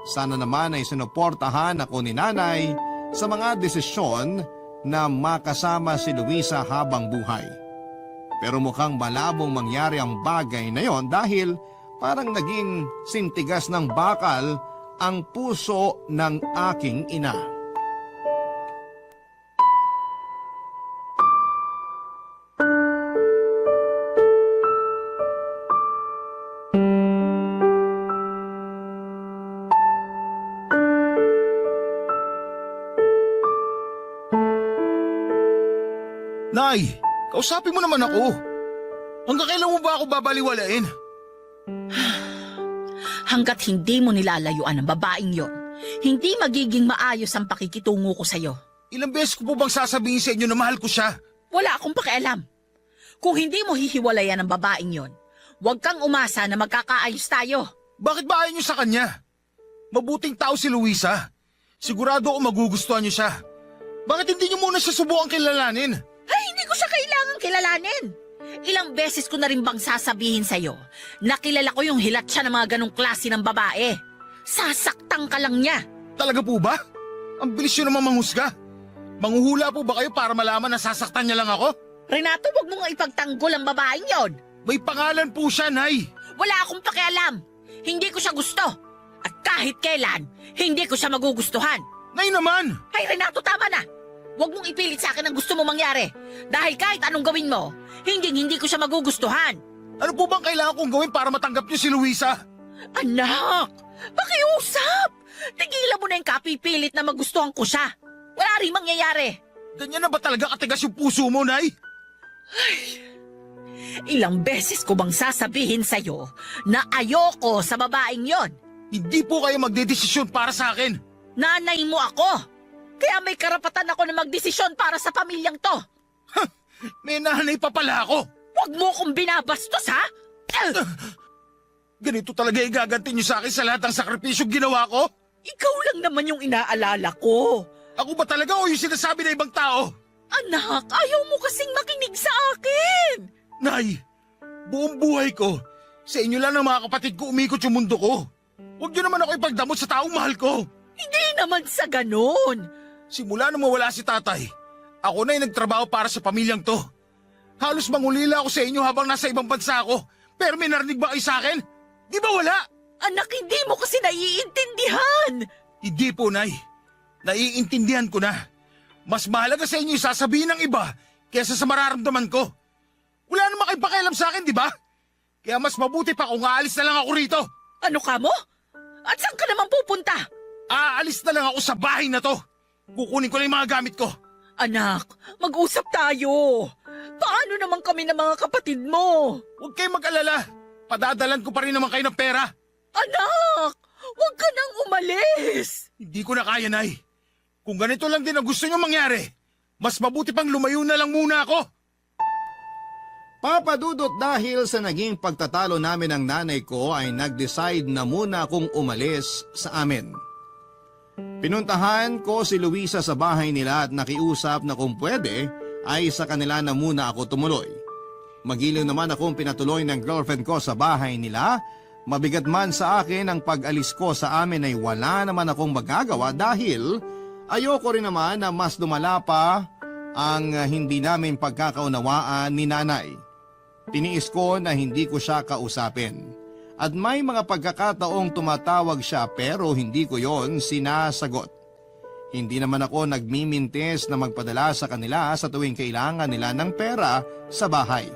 Speaker 1: Sana naman ay sinuportahan ako ni nanay sa mga desisyon na makasama si Luisa habang buhay. Pero mukhang malabong mangyari ang bagay na yon dahil parang naging sintigas ng bakal ang puso ng aking ina.
Speaker 3: Nay, kausapin mo naman ako. Hanggang kailan mo ba ako babaliwalain?
Speaker 2: Hanggat hindi mo nilalayuan ang babaeng yon, hindi magiging maayos ang pakikitungo ko sa'yo.
Speaker 3: Ilang beses ko po bang sasabihin sa inyo na mahal ko siya?
Speaker 2: Wala akong pakialam. Kung hindi mo hihiwalayan ang babaeng yon, huwag kang umasa na magkakaayos tayo.
Speaker 3: Bakit ba ayaw niyo sa kanya? Mabuting tao si Luisa. Sigurado ako magugustuhan niyo siya. Bakit hindi niyo muna siya subukan kilalanin?
Speaker 2: Ay, hindi ko siya kailangang kilalanin. Ilang beses ko na rin bang sasabihin sa'yo na kilala ko yung hilat siya ng mga ganong klase ng babae. Sasaktan ka lang niya.
Speaker 3: Talaga po ba? Ang bilis niyo naman manghusga. Manghuhula po ba kayo para malaman na sasaktan niya lang ako?
Speaker 2: Renato, wag mo nga ipagtanggol ang babaeng yon.
Speaker 3: May pangalan po siya, Nay.
Speaker 2: Wala akong pakialam. Hindi ko siya gusto. At kahit kailan, hindi ko siya magugustuhan.
Speaker 3: Nay naman!
Speaker 2: Ay, Renato, tama na. Huwag mong ipilit sa akin ang gusto mo mangyari. Dahil kahit anong gawin mo, hindi ko siya magugustuhan.
Speaker 3: Ano po bang kailangan kong gawin para matanggap niyo si Luisa?
Speaker 2: Anak, pakiusap. Tigilan mo na yung kapipilit na magustuhan ko siya. Wala rin mangyayari.
Speaker 3: Ganyan na ba talaga katigas yung puso mo, Nay?
Speaker 2: Ilang beses ko bang sasabihin sa'yo na ayoko sa babaeng yon?
Speaker 3: Hindi po kayo magdedesisyon para sa akin.
Speaker 2: Nanay mo ako! Kaya may karapatan ako na magdesisyon para sa pamilyang to!
Speaker 3: May nanay pa pala ako.
Speaker 2: Huwag mo kong binabastos, ha?
Speaker 3: Ganito talaga igaganti niyo sa akin sa lahat ng sakripisyong ginawa ko?
Speaker 2: Ikaw lang naman yung inaalala ko.
Speaker 3: Ako ba talaga o yung sinasabi ng ibang tao?
Speaker 2: Anak, ayaw mo kasing makinig sa akin.
Speaker 3: Nay, buong buhay ko, sa inyo lang ng mga kapatid ko umikot yung mundo ko. Huwag niyo naman ako ipagdamot sa taong mahal ko.
Speaker 2: Hindi naman sa ganun.
Speaker 3: Simula nung mawala si tatay, ako na yung nagtrabaho para sa pamilyang to. Halos mangulila ako sa inyo habang nasa ibang bansa ako. Pero may narinig ba kayo sa akin? Di ba wala?
Speaker 2: Anak, hindi mo kasi naiintindihan.
Speaker 3: Hindi po, Nay. Naiintindihan ko na. Mas mahalaga sa inyo yung sasabihin ng iba kaysa sa mararamdaman ko. Wala naman kayong pakialam sa akin, di ba? Kaya mas mabuti pa kung aalis na lang ako rito.
Speaker 2: Ano ka mo? At saan ka naman pupunta?
Speaker 3: Aalis na lang ako sa bahay na to. Kukunin ko lang yung mga gamit ko.
Speaker 2: Anak, mag-usap tayo. Paano naman kami ng mga kapatid mo?
Speaker 3: Huwag kayong mag-alala. Padadalan ko pa rin naman kayo ng pera.
Speaker 2: Anak, huwag ka nang umalis.
Speaker 3: Hindi ko na kaya, Nay. Kung ganito lang din ang gusto niyo mangyari, mas mabuti pang lumayo na lang muna ako.
Speaker 1: Papa Dudut, dahil sa naging pagtatalo namin ng nanay ko ay nag-decide na muna akong umalis sa amin. Pinuntahan ko si Luisa sa bahay nila at nakiusap na kung pwede ay sa kanila na muna ako tumuloy. Magiliw naman akong pinatuloy ng girlfriend ko sa bahay nila. Mabigat man sa akin ang pag-alis ko sa amin ay wala naman akong magagawa dahil ayoko rin naman na mas lumala pa ang hindi namin pagkakaunawaan ni nanay. Tiniis ko na hindi ko siya kausapin. At may mga pagkakataong tumatawag siya pero hindi ko yon sinasagot. Hindi naman ako nagmimintis na magpadala sa kanila sa tuwing kailangan nila ng pera sa bahay.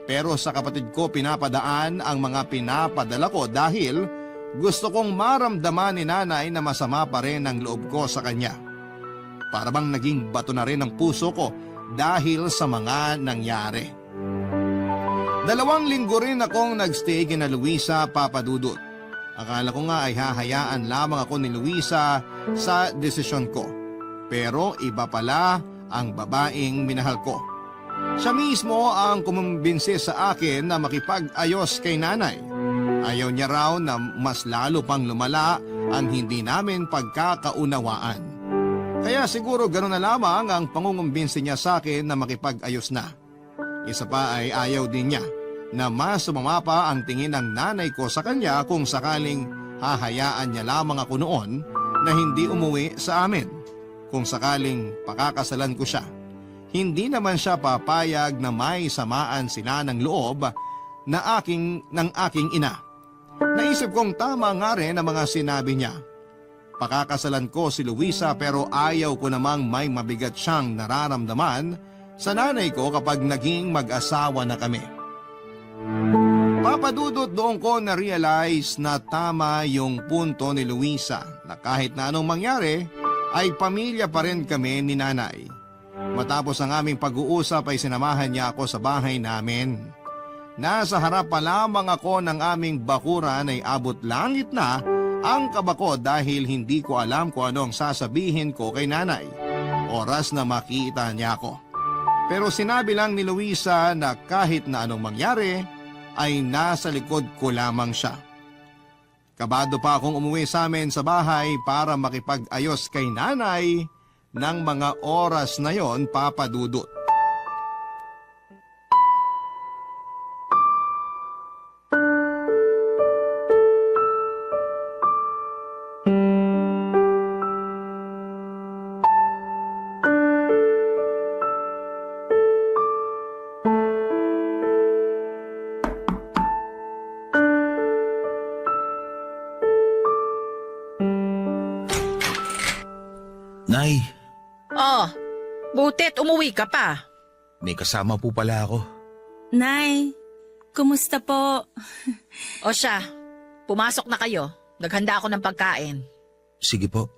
Speaker 1: Pero sa kapatid ko pinapadaan ang mga pinapadala ko dahil gusto kong maramdaman ni nanay na masama pa rin ang loob ko sa kanya. Para bang naging bato na rin ang puso ko dahil sa mga nangyari. 2 linggo rin akong nagstay kina Luisa, Papa Dudut. Akala ko nga ay hahayaan lamang ako ni Luisa sa desisyon ko. Pero iba pala ang babaeng minahal ko. Siya mismo ang kumumbinsi sa akin na makipag-ayos kay nanay. Ayaw niya raw na mas lalo pang lumala ang hindi namin pagkakaunawaan. Kaya siguro gano'n na lamang ang pangungumbinsi niya sa akin na makipag-ayos na. Isa pa ay ayaw din niya na mas sumama pa ang tingin ng nanay ko sa kanya kung sakaling hahayaan niya lamang ako noon na hindi umuwi sa amin. Kung sakaling pakakasalan ko siya, hindi naman siya papayag na may samaan sila ng loob ng aking ina. Naisip kong tama nga rin ang mga sinabi niya. Pakakasalan ko si Luisa pero ayaw ko namang may mabigat siyang nararamdaman sa nanay ko kapag naging mag-asawa na kami. Papa Dudut, doon ko na-realize na tama yung punto ni Luisa na kahit na anong mangyari ay pamilya pa rin kami ni nanay. Matapos ang aming pag-uusap ay sinamahan niya ako sa bahay namin. Nasa harap pa lamang ako ng aming bakuran ay abot langit na ang kaba ko dahil hindi ko alam kung ano ang sasabihin ko kay nanay. Oras na makita niya ako. Pero sinabi lang ni Luisa na kahit na anong mangyari, ay nasa likod ko lamang siya. Kabado pa akong umuwi sa amin sa bahay para makipag-ayos kay nanay ng mga oras na yon, Papa Dudut.
Speaker 3: Nay,
Speaker 2: Oh, butit umuwi ka pa.
Speaker 3: may kasama po pala ako.
Speaker 4: Nay, kumusta po?
Speaker 2: O siya, pumasok na kayo. Naghanda ako ng pagkain.
Speaker 3: Sige po.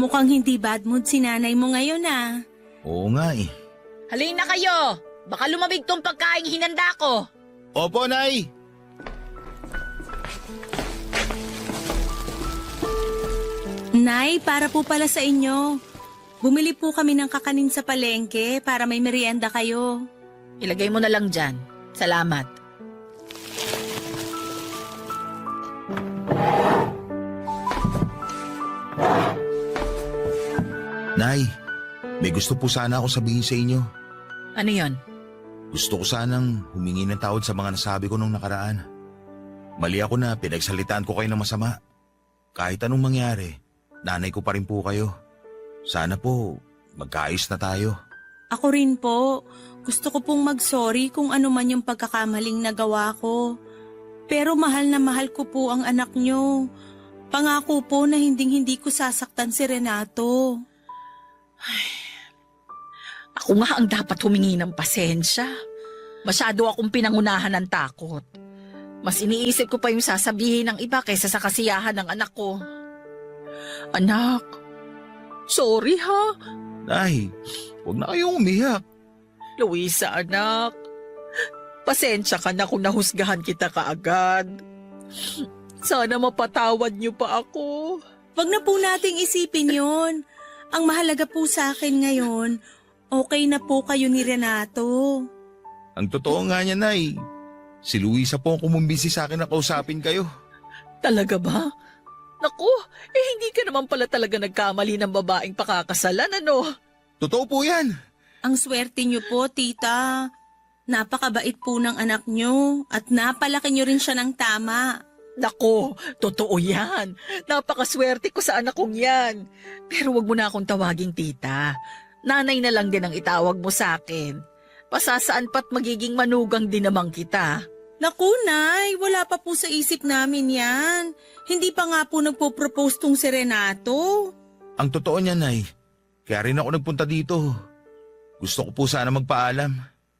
Speaker 4: Mukhang hindi bad mood si nanay mo ngayon ah.
Speaker 3: Oo nga eh.
Speaker 2: Halina kayo! Baka lumamig tong pagkaing hinanda ko.
Speaker 3: Opo, Nay!
Speaker 4: Nay, para po pala sa inyo. Bumili po kami ng kakanin sa palengke para may merienda kayo.
Speaker 2: Ilagay mo na lang dyan. Salamat.
Speaker 3: Nay, may gusto po sana ako sabihin sa inyo.
Speaker 2: Ano yon?
Speaker 3: Gusto ko sanang humingi ng tawad sa mga nasabi ko nung nakaraan. Mali ako na pinagsalitaan ko kayo ng masama. Kahit anong mangyari, nanay ko pa rin po kayo. Sana po, magkaayos na tayo.
Speaker 4: Ako rin po. Gusto ko pong mag-sorry kung ano man yung pagkakamaling nagawa ko. Pero mahal na mahal ko po ang anak nyo. Pangako po na hinding-hindi ko sasaktan si Renato.
Speaker 2: Ako nga ang dapat humingi ng pasensya. Masyado akong pinangunahan ng takot. Mas iniisip ko pa yung sasabihin ng iba kaysa sa kasiyahan ng anak ko. Anak, sorry ha.
Speaker 3: Nay, huwag na kayong umiyak.
Speaker 2: Luisa, anak. Pasensya ka na kung nahusgahan kita kaagad. Sana mapatawad niyo pa ako.
Speaker 4: Wag na po nating isipin yon. Ang mahalaga po sa akin ngayon, okay na po kayo ni Renato.
Speaker 3: Ang totoo nga niya, Nay. Si Luisa po ang kumumbisi sa akin na kausapin kayo.
Speaker 2: Talaga ba? Naku, hindi ka naman pala talaga nagkamali ng babaeng pakakasalan, ano?
Speaker 3: Totoo po yan.
Speaker 4: Ang swerte niyo po, tita. Napakabait po ng anak niyo at napalaki niyo rin siya ng tama.
Speaker 2: Nako, totoo yan. Napakaswerte ko sa anak kong yan. Pero wag mo na akong tawaging tita. Nanay na lang din ang itawag mo sa akin. Pasasaan pa't magiging manugang din naman kita.
Speaker 4: Naku, Nay, wala pa po sa isip namin yan. Hindi pa nga po nagpo-propose tong si Renato.
Speaker 3: Ang totoo niya, Nay. Kaya rin ako nagpunta dito. Gusto ko po sana magpaalam.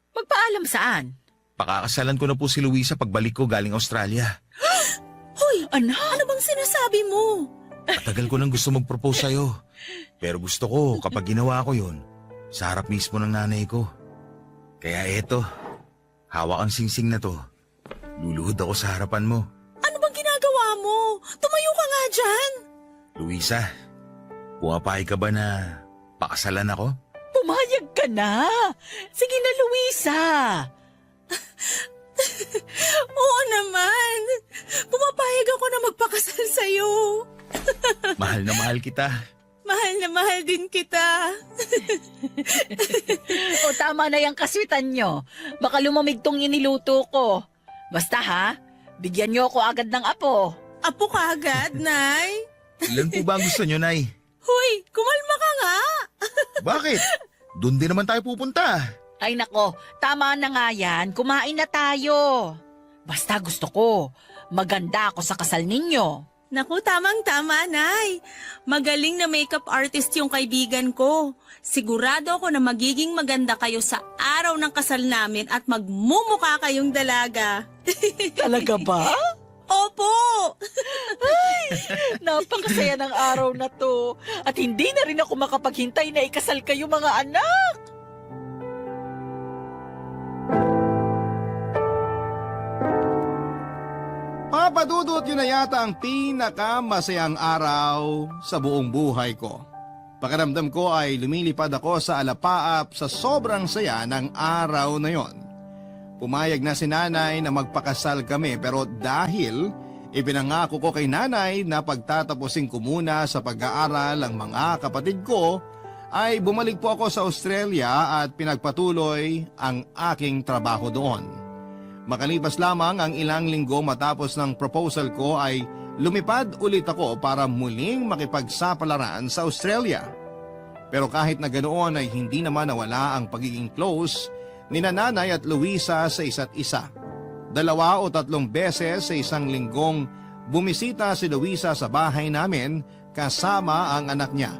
Speaker 2: Magpaalam saan?
Speaker 3: Pakakasalan ko na po si Luisa pagbalik ko galing Australia.
Speaker 4: Hoy,
Speaker 2: Anak?
Speaker 4: ano bang sinasabi mo?
Speaker 3: Matagal ko nang gusto mag-propose sa'yo. Pero gusto ko kapag ginawa ko yun, sa harap mismo ng nanay ko. Kaya eto, hawak ang singsing na to. Luluhod ako sa harapan mo.
Speaker 4: Ano bang ginagawa mo? Tumayo ka nga dyan.
Speaker 3: Luisa, pumapayag ka ba na pakasalan ako?
Speaker 2: Pumayag ka na. Sige na, Luisa.
Speaker 4: Oo naman. Pumapayag ako na magpakasal sa'yo.
Speaker 3: Mahal na mahal kita.
Speaker 4: Mahal na mahal din kita.
Speaker 2: O tama na yung kaswitan nyo. Baka lumamig tong iniluto ko. Basta ha, bigyan nyo ako agad ng apo.
Speaker 4: Apo ka agad, Nay.
Speaker 3: Ilan po ba ang gusto nyo, Nay?
Speaker 4: Hoy, kumalma ka nga.
Speaker 3: Bakit? Doon din naman tayo pupunta.
Speaker 2: Ay nako, tama na nga yan. Kumain na tayo. Basta gusto ko, maganda ako sa kasal ninyo.
Speaker 4: Naku, tamang-tama, Nay. Magaling na makeup artist yung kaibigan ko. Sigurado ako na magiging maganda kayo sa araw ng kasal namin at magmumukha kayong dalaga.
Speaker 2: Talaga ba?
Speaker 4: Opo!
Speaker 2: Napakasaya ng araw na to. At hindi na rin ako makapaghintay na ikasal kayo mga anak.
Speaker 1: Papadudot yun na yata ang pinakamasayang araw sa buong buhay ko. Pakiramdam ko ay lumilipad ako sa alapaap sa sobrang saya ng araw na yon. Pumayag na si nanay na magpakasal kami pero dahil ipinangako ko kay nanay na pagtatapusin ko muna sa pag-aaral ang mga kapatid ko, ay bumalik po ako sa Australia at pinagpatuloy ang aking trabaho doon. Makalipas lamang ang ilang linggo matapos ng proposal ko ay lumipad ulit ako para muling makipagsapalaran sa Australia. Pero kahit na ganoon ay hindi naman nawala ang pagiging close ni Nanay at Luisa sa isa't isa. 2 o 3 beses sa isang linggong bumisita si Luisa sa bahay namin kasama ang anak niya.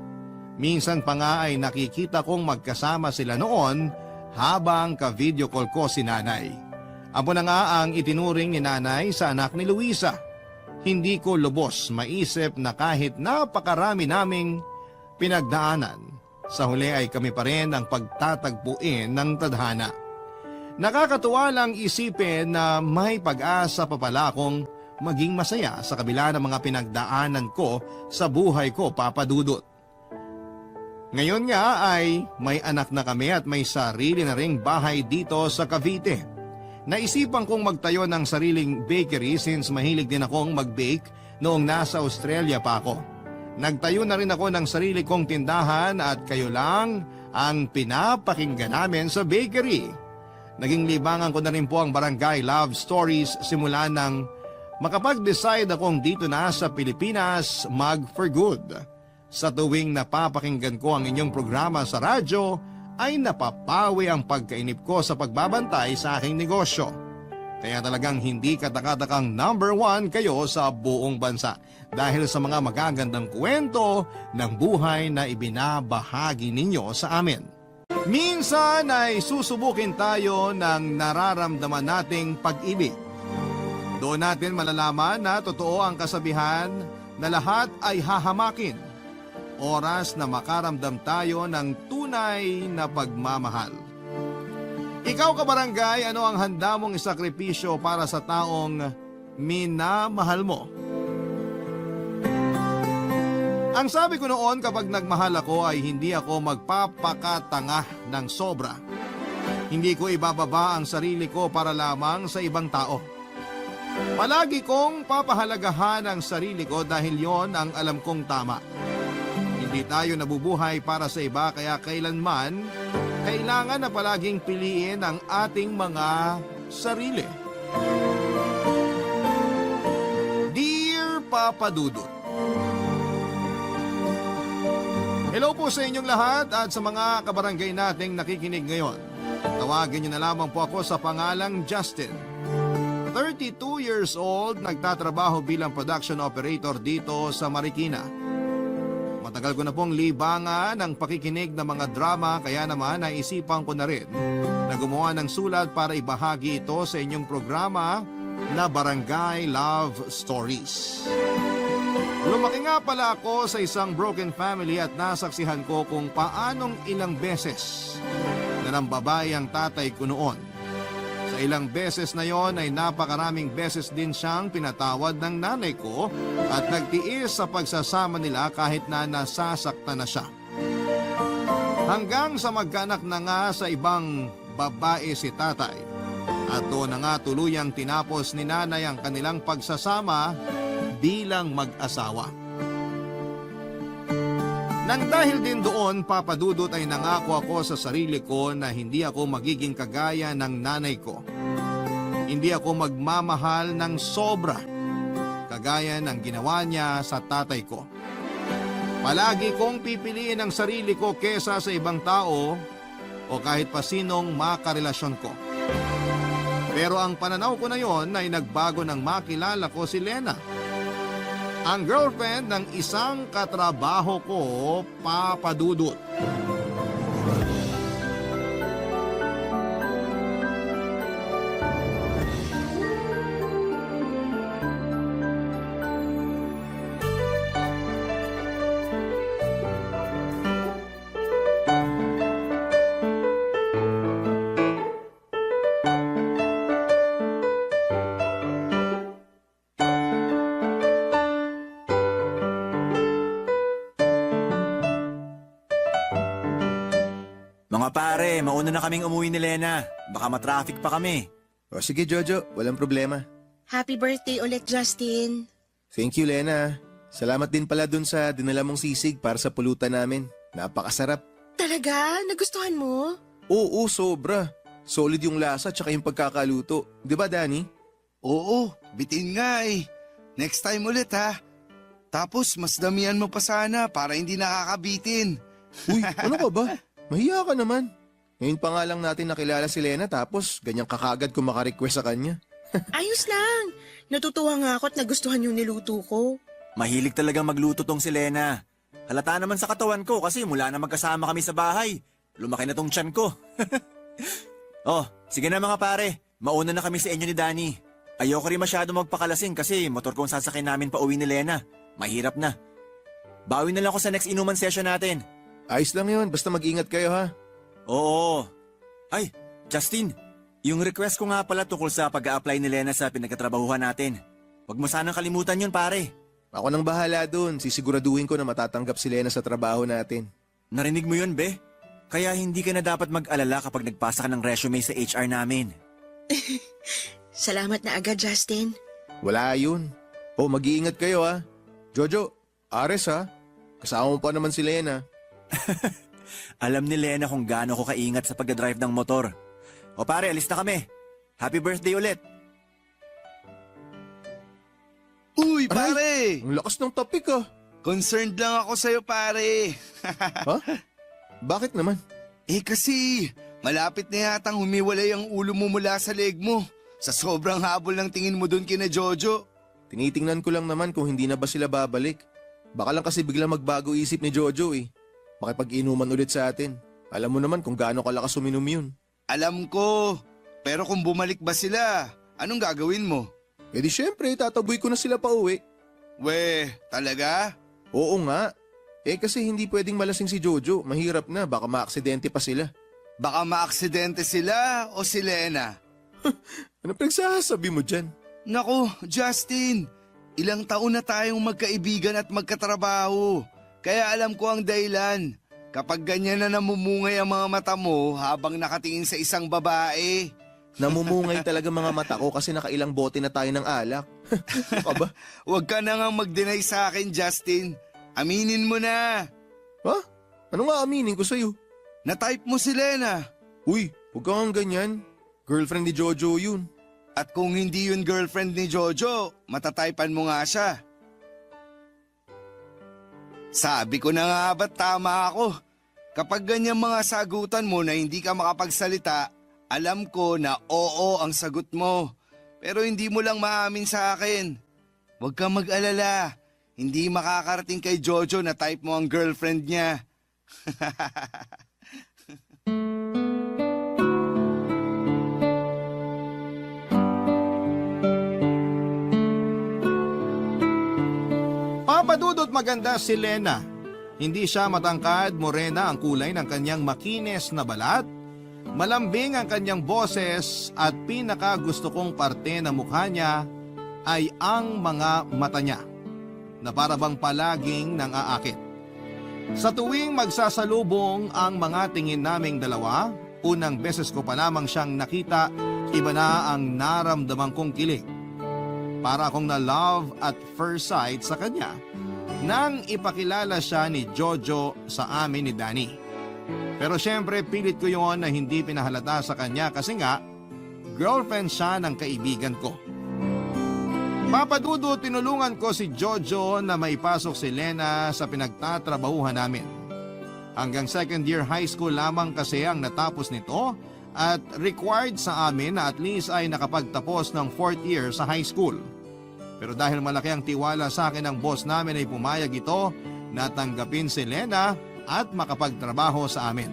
Speaker 1: Minsan pa nga ay nakikita kong magkasama sila noon habang ka-video call ko si Nanay. Apo na nga ang itinuring ni Nanay sa anak ni Luisa. Hindi ko lubos maisip na kahit napakarami naming pinagdaanan, sa huli ay kami pa rin ang pagtatagpuin ng tadhana. Nakakatuwa lang isipin na may pag-asa pa pala akong maging masaya sa kabila ng mga pinagdaanan ko sa buhay ko, Papa Dudut. Ngayon nga ay may anak na kami at may sarili na ring bahay dito sa Cavite. Naisipan kong magtayo ng sariling bakery since mahilig din akong mag-bake noong nasa Australia pa ako. Nagtayo na rin ako ng sarili kong tindahan at kayo lang ang pinapakinggan namin sa bakery. Naging libangan ko na rin po ang Barangay Love Stories simula nang makapag-decide akong dito na sa Pilipinas mag for good. Sa tuwing napapakinggan ko ang inyong programa sa radyo, ay napapawi ang pagkainip ko sa pagbabantay sa aking negosyo. Kaya talagang hindi katakatakang number 1 kayo sa buong bansa dahil sa mga magagandang kwento ng buhay na ibinabahagi ninyo sa amin. Minsan ay susubukin tayo ng nararamdaman nating pag-ibig. Doon natin malalaman na totoo ang kasabihan na lahat ay hahamakin. Oras na makaramdam tayo ng tunay na pagmamahal. Ikaw kabarangay, ano ang handa mong isakripisyo para sa taong minamahal mo? Ang sabi ko noon kapag nagmahal ako ay hindi ako magpapakatanga ng sobra. Hindi ko ibababa ang sarili ko para lamang sa ibang tao. Palagi kong papahalagahan ang sarili ko dahil yon ang alam kong tama. Hindi tayo nabubuhay para sa iba kaya kailanman kailangan na palaging piliin ang ating mga sarili. Dear Papa Dudut, hello po sa inyong lahat at sa mga kabarangay nating nakikinig ngayon. Tawagin niyo na lamang po ako sa pangalang Justin. 32 years old, nagtatrabaho bilang production operator dito sa Marikina. Matagal ko na pong libangan ang pakikinig ng mga drama kaya naman naisipan ko na rin na gumawa ng sulat para ibahagi ito sa inyong programa na Barangay Love Stories. Lumaki nga pala ako sa isang broken family at nasaksihan ko kung paanong ilang beses na nambabae ang tatay ko noon. Sa ilang beses na yon ay napakaraming beses din siyang pinatawad ng nanay ko at nagtiis sa pagsasama nila kahit na nasasaktan na siya. Hanggang sa magkaanak na nga sa ibang babae si tatay at doon na nga tuluyang tinapos ni nanay ang kanilang pagsasama bilang mag-asawa. Nang dahil din doon, Papa Dudut, ay nangako ako sa sarili ko na hindi ako magiging kagaya ng nanay ko. Hindi ako magmamahal ng sobra, kagaya ng ginawa niya sa tatay ko. Palagi kong pipiliin ang sarili ko kesa sa ibang tao o kahit pa sinong makarelasyon ko. Pero ang pananaw ko na yon ay nagbago nang makilala ko si Lena, ang girlfriend ng isang katrabaho ko, Papa Dudut.
Speaker 6: Mga pare, mauna na kaming umuwi ni Lena. Baka matraffic pa kami.
Speaker 7: O sige Jojo, walang problema.
Speaker 8: Happy birthday ulit, Justin.
Speaker 7: Thank you Lena. Salamat din pala dun sa dinala mong sisig para sa pulutan namin. Napakasarap.
Speaker 8: Talaga? Nagustuhan mo?
Speaker 7: Oo, sobra. Solid yung lasa tsaka yung pagkakaluto. Di ba Danny?
Speaker 9: Oo, bitin nga eh. Next time ulit ha. Tapos mas damihan mo pa sana para hindi nakakabitin.
Speaker 7: Uy, ano ka ba? Mahiya ka naman. Ngayon pa nga lang natin nakilala si Lena tapos ganyang kakagad kung makarequest sa kanya.
Speaker 8: Ayos lang. Natutuwa nga ako at nagustuhan yung niluto ko.
Speaker 6: Mahilig talagang magluto tong si Lena. Halata naman sa katawan ko kasi mula na magkasama kami sa bahay. Lumaki na tong tiyan ko. Oh, sige na mga pare. Mauna na kami sa inyo ni Danny. Ayoko rin masyado magpakalasing kasi motor kong sasakyan namin pa uwi ni Lena. Mahirap na. Bawi na lang ako sa next inuman session natin.
Speaker 7: Ayos lang yun, basta mag-ingat kayo ha.
Speaker 6: Oo. Ay, Justin, yung request ko nga pala tungkol sa pag-a-apply ni Lena sa pinagkatrabahuhan natin. Huwag mo sanang kalimutan yun, pare.
Speaker 7: Ako nang bahala dun, sisiguraduhin ko na matatanggap si Lena sa trabaho natin.
Speaker 6: Narinig mo yun, be? Kaya hindi ka na dapat mag-alala kapag nagpasa ka ng resume sa HR namin.
Speaker 8: Salamat na agad, Justin.
Speaker 7: Wala yun. Oh, mag-iingat kayo ha. Jojo, Ares ha. Kasama mo pa naman si Lena.
Speaker 6: Alam ni Lena kung gaano ko kaingat sa pagdadrive ng motor. O pare, alis na kami. Happy birthday ulit.
Speaker 9: Uy, pare!
Speaker 7: Ang lakas ng topic ah.
Speaker 9: Concerned lang ako sa'yo, pare.
Speaker 7: Ha? Bakit naman?
Speaker 9: Kasi, malapit na yatang humiwalay ang ulo mo mula sa leg mo. Sa sobrang habol ng tingin mo dun kina Jojo.
Speaker 7: Tinitingnan ko lang naman kung hindi na ba sila babalik. Baka lang kasi biglang magbago isip ni Jojo eh. Makipag-inuman ulit sa atin. Alam mo naman kung gaano kalakas uminom yun.
Speaker 9: Alam ko. Pero kung bumalik ba sila, anong gagawin mo?
Speaker 7: Eh di syempre, tataboy ko na sila pa uwi.
Speaker 9: Weh, talaga?
Speaker 7: Oo nga. Eh kasi hindi pwedeng malasing si Jojo. Mahirap na, baka maaksidente pa sila.
Speaker 9: Baka maaksidente sila o si Lena?
Speaker 7: Ano pinagsasabi mo dyan?
Speaker 9: Naku, Justin, ilang taon na tayong magkaibigan at magkatrabaho. Kaya alam ko ang dahilan. Kapag ganyan na namumungay ang mga mata mo habang nakatingin sa isang babae.
Speaker 7: Namumungay talaga mga mata ko kasi nakailang bote na tayo ng alak. Aba?
Speaker 9: Huwag ka na nga mag-deny sa akin, Justin. Aminin mo na.
Speaker 7: Ha? Ano nga aminin ko sa'yo?
Speaker 9: Na-type mo si Lena.
Speaker 7: Uy, huwag kang ganyan. Girlfriend ni Jojo yun.
Speaker 9: At kung hindi yun girlfriend ni Jojo, matatypan mo nga siya. Sabi ko na nga ba't tama ako? Kapag ganyan mga sagutan mo na hindi ka makapagsalita, alam ko na oo ang sagot mo. Pero hindi mo lang maamin sa akin. Huwag kang mag-alala. Hindi makakarating kay Jojo na type mo ang girlfriend niya.
Speaker 1: Papadudot maganda si Lena. Hindi siya matangkad, morena ang kulay ng kanyang makines na balat. Malambing ang kanyang boses at pinaka gusto kong parte ng mukha niya ay ang mga mata niya na para bang palaging nang aakit. Sa tuwing magsasalubong ang mga tingin naming dalawa, unang beses ko pa lamang siyang nakita, iba na ang naramdaman kong kilig. Para akong na-love at first sight sa kanya nang ipakilala siya ni Jojo sa amin ni Danny. Pero syempre pilit ko yon na hindi pinahalata sa kanya kasi nga girlfriend siya ng kaibigan ko. Papadudo, tinulungan ko si Jojo na maipasok si Lena sa pinagtatrabahuhan namin. Hanggang second year high school lamang kasi ang natapos nito at required sa amin na at least ay nakapagtapos ng fourth year sa high school. Pero dahil malaki ang tiwala sa akin ng boss namin ay pumayag ito na tanggapin si Lena at makapagtrabaho sa amin.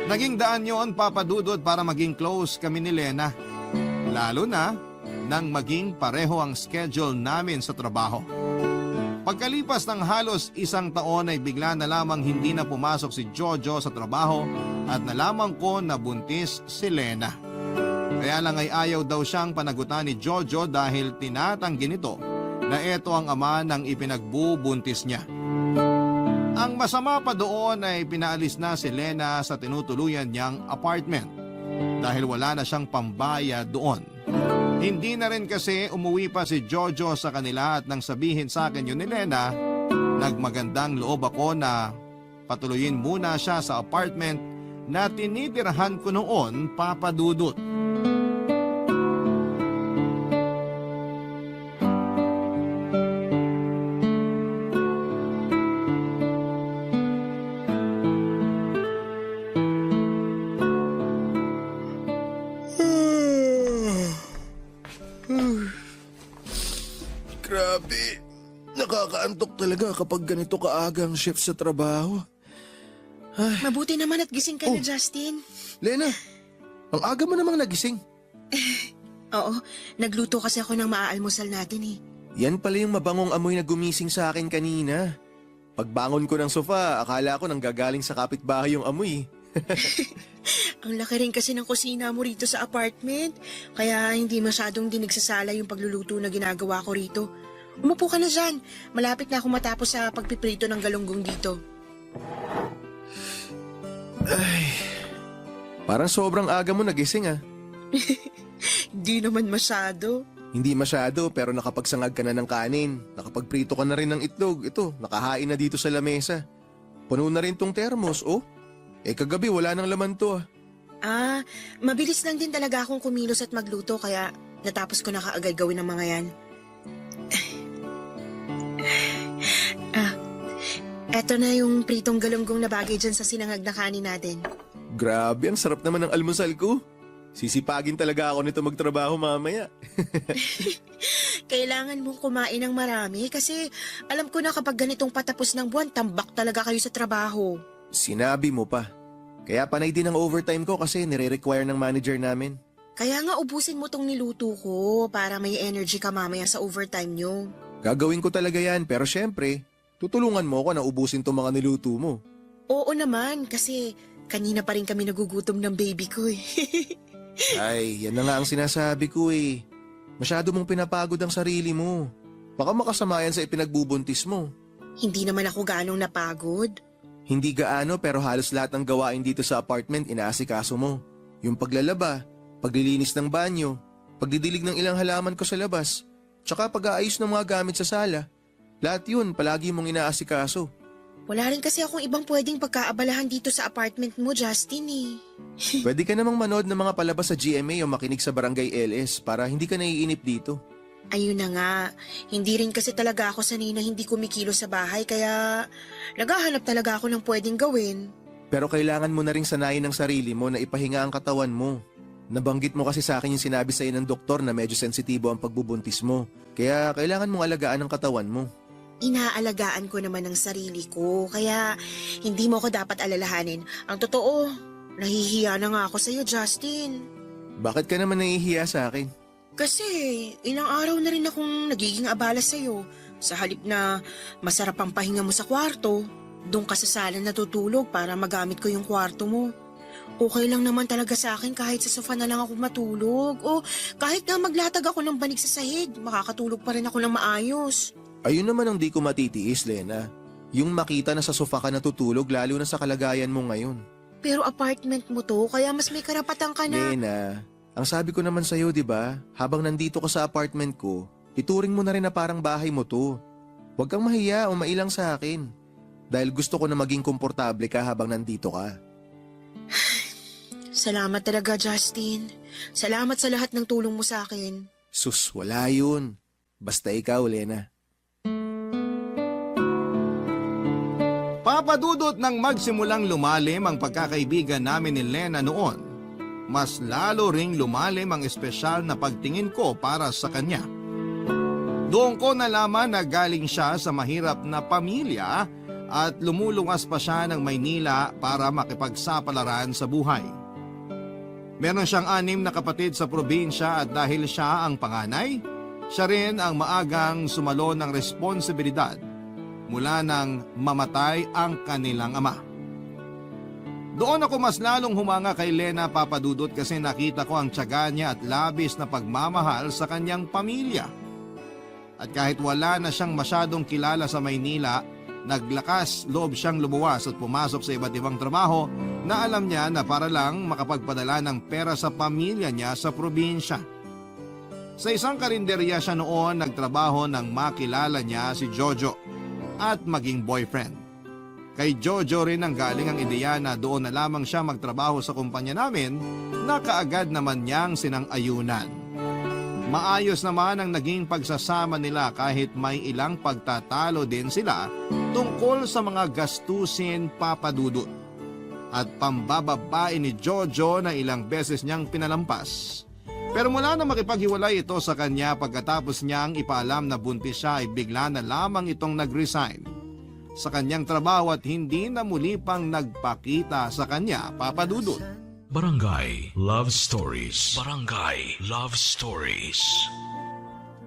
Speaker 1: Naging daan yon, Papadudod, para maging close kami ni Lena. Lalo na nang maging pareho ang schedule namin sa trabaho. Pagkalipas ng halos isang taon ay bigla na lamang hindi na pumasok si Jojo sa trabaho at nalaman ko na buntis si Lena. Kaya lang ay ayaw daw siyang panagutan ni Jojo dahil tinatanggi nito na ito ang ama ng ipinagbubuntis niya. Ang masama pa doon ay pinaalis na si Lena sa tinutuluyan niyang apartment dahil wala na siyang pambayad doon. Hindi na rin kasi umuwi pa si Jojo sa kanila at nang sabihin sa akin yun ni Lena, nagmagandang loob ako na patuloyin muna siya sa apartment na tinitirahan ko noon, Papadudot.
Speaker 7: Grabe. Nakakaantok talaga kapag ganito kaaga ang shift sa trabaho.
Speaker 8: Mabuti naman at gising ka
Speaker 7: Oh.
Speaker 8: na, Justin.
Speaker 7: Lena, ang aga mo namang nagising.
Speaker 8: Oo, nagluto kasi ako ng maaalmusal natin eh.
Speaker 7: Yan pala yung mabangong amoy na gumising sa akin kanina. Pagbangon ko ng sofa, akala ko nanggagaling sa kapitbahay yung amoy.
Speaker 8: Ang laki rin kasi ng kusina mo rito sa apartment. Kaya hindi masyadong dinigsasala yung pagluluto na ginagawa ko rito. Umupo ka na dyan. Malapit na ako matapos sa pagpiprito ng galunggong dito.
Speaker 7: Parang sobrang aga mo nagising ah.
Speaker 8: Di naman masyado.
Speaker 7: Hindi masyado pero nakapagsangag ka na ng kanin. Nakapagprito ka na rin ng itlog. Ito, nakahain na dito sa lamesa. Puno na rin tong termos, oh. Kagabi wala nang laman to ah.
Speaker 8: Mabilis lang din talaga akong kumilos at magluto kaya natapos ko na kaagad gawin ang mga yan. Eto na yung pritong galunggong na bagay dyan sa sinangag na kanin natin.
Speaker 7: Grabe, ang sarap naman ng almusal ko. Sisipagin talaga ako nito magtrabaho mamaya.
Speaker 8: Kailangan mong kumain ng marami kasi alam ko na kapag ganitong patapos ng buwan, tambak talaga kayo sa trabaho.
Speaker 7: Sinabi mo pa. Kaya panay din ang overtime ko kasi nire-require ng manager namin.
Speaker 8: Kaya nga ubusin mo tong niluto ko para may energy ka mamaya sa overtime nyo.
Speaker 7: Gagawin ko talaga yan pero syempre, tutulungan mo ako na ubusin tong mga niluto mo.
Speaker 8: Oo naman kasi kanina pa rin kami nagugutom ng baby ko eh.
Speaker 7: Ay, yan na nga ang sinasabi ko eh. Masyado mong pinapagod ang sarili mo. Baka makasama yan sa ipinagbubuntis mo.
Speaker 8: Hindi naman ako ganong napagod.
Speaker 7: Hindi gaano pero halos lahat ng gawain dito sa apartment inaasikaso mo. Yung paglalaba, paglilinis ng banyo, pagdidilig ng ilang halaman ko sa labas, tsaka pag-aayos ng mga gamit sa sala. Lahat yun palagi mong inaasikaso.
Speaker 8: Wala rin kasi akong ibang pwedeng pagkaabalahan dito sa apartment mo, Justin eh.
Speaker 7: Pwede ka namang manood ng mga palabas sa GMA o makinig sa Barangay LS para hindi ka naiinip dito.
Speaker 8: Ayun na nga, hindi rin kasi talaga ako sanay na hindi kumikilo sa bahay kaya naghahanap talaga ako ng pwedeng gawin.
Speaker 7: Pero kailangan mo na ring sanayin ng sarili mo na ipahinga ang katawan mo. Nabanggit mo kasi sa akin yung sinabi sa'yo ng doktor na medyo sensitibo ang pagbubuntis mo. Kaya kailangan mong alagaan ang katawan mo.
Speaker 8: Inaalagaan ko naman ang sarili ko, kaya hindi mo ako dapat alalahanin. Ang totoo, nahihiya na nga ako sa'yo, Justin.
Speaker 7: Bakit ka naman nahihiya sa akin?
Speaker 8: Kasi ilang araw na rin akong nagiging abala sa'yo. Sa halip na masarap ang pahinga mo sa kwarto, doon ka sa sala natutulog para magamit ko yung kwarto mo. Okay lang naman talaga sa akin kahit sa sofa na lang ako matulog. O kahit na maglatag ako ng banig sa sahig, makakatulog pa rin ako ng maayos.
Speaker 7: Ayun naman ang di ko matitiis, Lena. Yung makita na sa sofa ka natutulog lalo na sa kalagayan mo ngayon.
Speaker 8: Pero apartment mo to, kaya mas may karapatan ka na.
Speaker 7: Lena, ang sabi ko naman sa'yo, di ba? Habang nandito ka sa apartment ko, ituring mo na rin na parang bahay mo to. Huwag kang mahiya o mailang sa akin. Dahil gusto ko na maging komportable ka habang nandito ka.
Speaker 8: Salamat talaga, Justin. Salamat sa lahat ng tulong mo sa akin.
Speaker 7: Sus, wala yun. Basta ikaw, Lena.
Speaker 1: Papadudot nang magsimulang lumalim ang pagkakaibigan namin ni Lena noon, mas lalo ring lumalim ang espesyal na pagtingin ko para sa kanya. Doon ko nalaman na galing siya sa mahirap na pamilya at lumulungas pa siya ng Maynila para makipagsapalaran sa buhay. Meron siyang 6 na kapatid sa probinsya at dahil siya ang panganay, siya rin ang maagang sumalo ng responsibilidad mula nang mamatay ang kanilang ama. Doon ako mas lalong humanga kay Lena, Papadudot, kasi nakita ko ang tiyaga niya at labis na pagmamahal sa kanyang pamilya. At kahit wala na siyang masyadong kilala sa Maynila, naglakas loob siyang lumuwas at pumasok sa iba't ibang trabaho na alam niya na para lang makapagpadala ng pera sa pamilya niya sa probinsya. Sa isang karinderya siya noon nagtrabaho nang makilala niya si Jojo at maging boyfriend. Kay Jojo rin ang galing ang ideya na doon na lamang siya magtrabaho sa kumpanya namin na kaagad naman niyang sinang-ayunan. Maayos naman ang naging pagsasama nila kahit may ilang pagtatalo din sila tungkol sa mga gastusin, Papadudot. At pambababae ni Jojo na ilang beses niyang pinalampas. Pero mula na makipaghiwalay ito sa kanya pagkatapos niyang ipaalam na buntis siya ay bigla na lamang itong nag-resign sa kanyang trabaho at hindi na muli pang nagpakita sa kanya, Papadudot.
Speaker 5: Barangay Love Stories. Barangay Love Stories.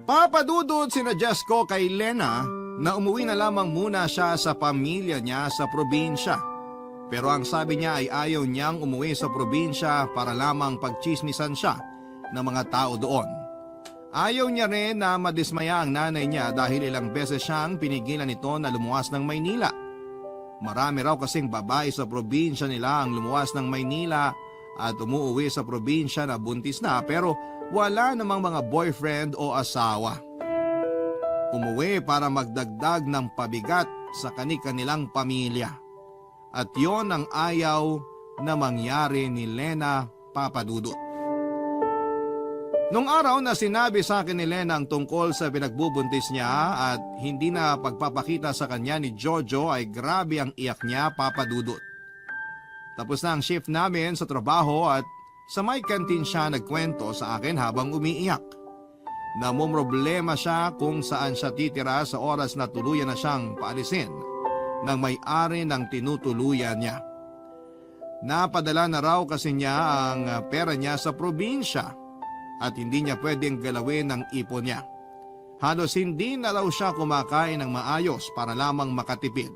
Speaker 1: Papadudod sinuggest ko kay Lena na umuwi na lamang muna siya sa pamilya niya sa probinsya. Pero ang sabi niya ay ayaw niyang umuwi sa probinsya para lamang pagchismisan siya ng mga tao doon. Ayaw niya rin na madismaya ang nanay niya dahil ilang beses siyang pinigilan nito na lumuwas ng Maynila. Marami raw kasing babae sa probinsya nila ang lumuwas ng Maynila at umuwi sa probinsya na buntis na pero wala namang mga boyfriend o asawa. Umuwi para magdagdag ng pabigat sa kani-kanilang pamilya. At yon ang ayaw na mangyari ni Lena Papadudut. Nung araw na sinabi sa akin ni Lena ang tungkol sa pinagbubuntis niya at hindi na pagpapakita sa kanya ni Jojo ay grabe ang iyak niya, Papadudut. Tapos na ang shift namin sa trabaho at sa may kantin siya nagkwento sa akin habang umiiyak. Namumroblema siya kung saan siya titira sa oras na tuluyan na siyang paalisin ng may-ari ng tinutuluyan niya. Napadala na raw kasi niya ang pera niya sa probinsya at hindi niya pwedeng galawin ang ipon niya. Halos hindi na raw siya kumakain ng maayos para lamang makatipid.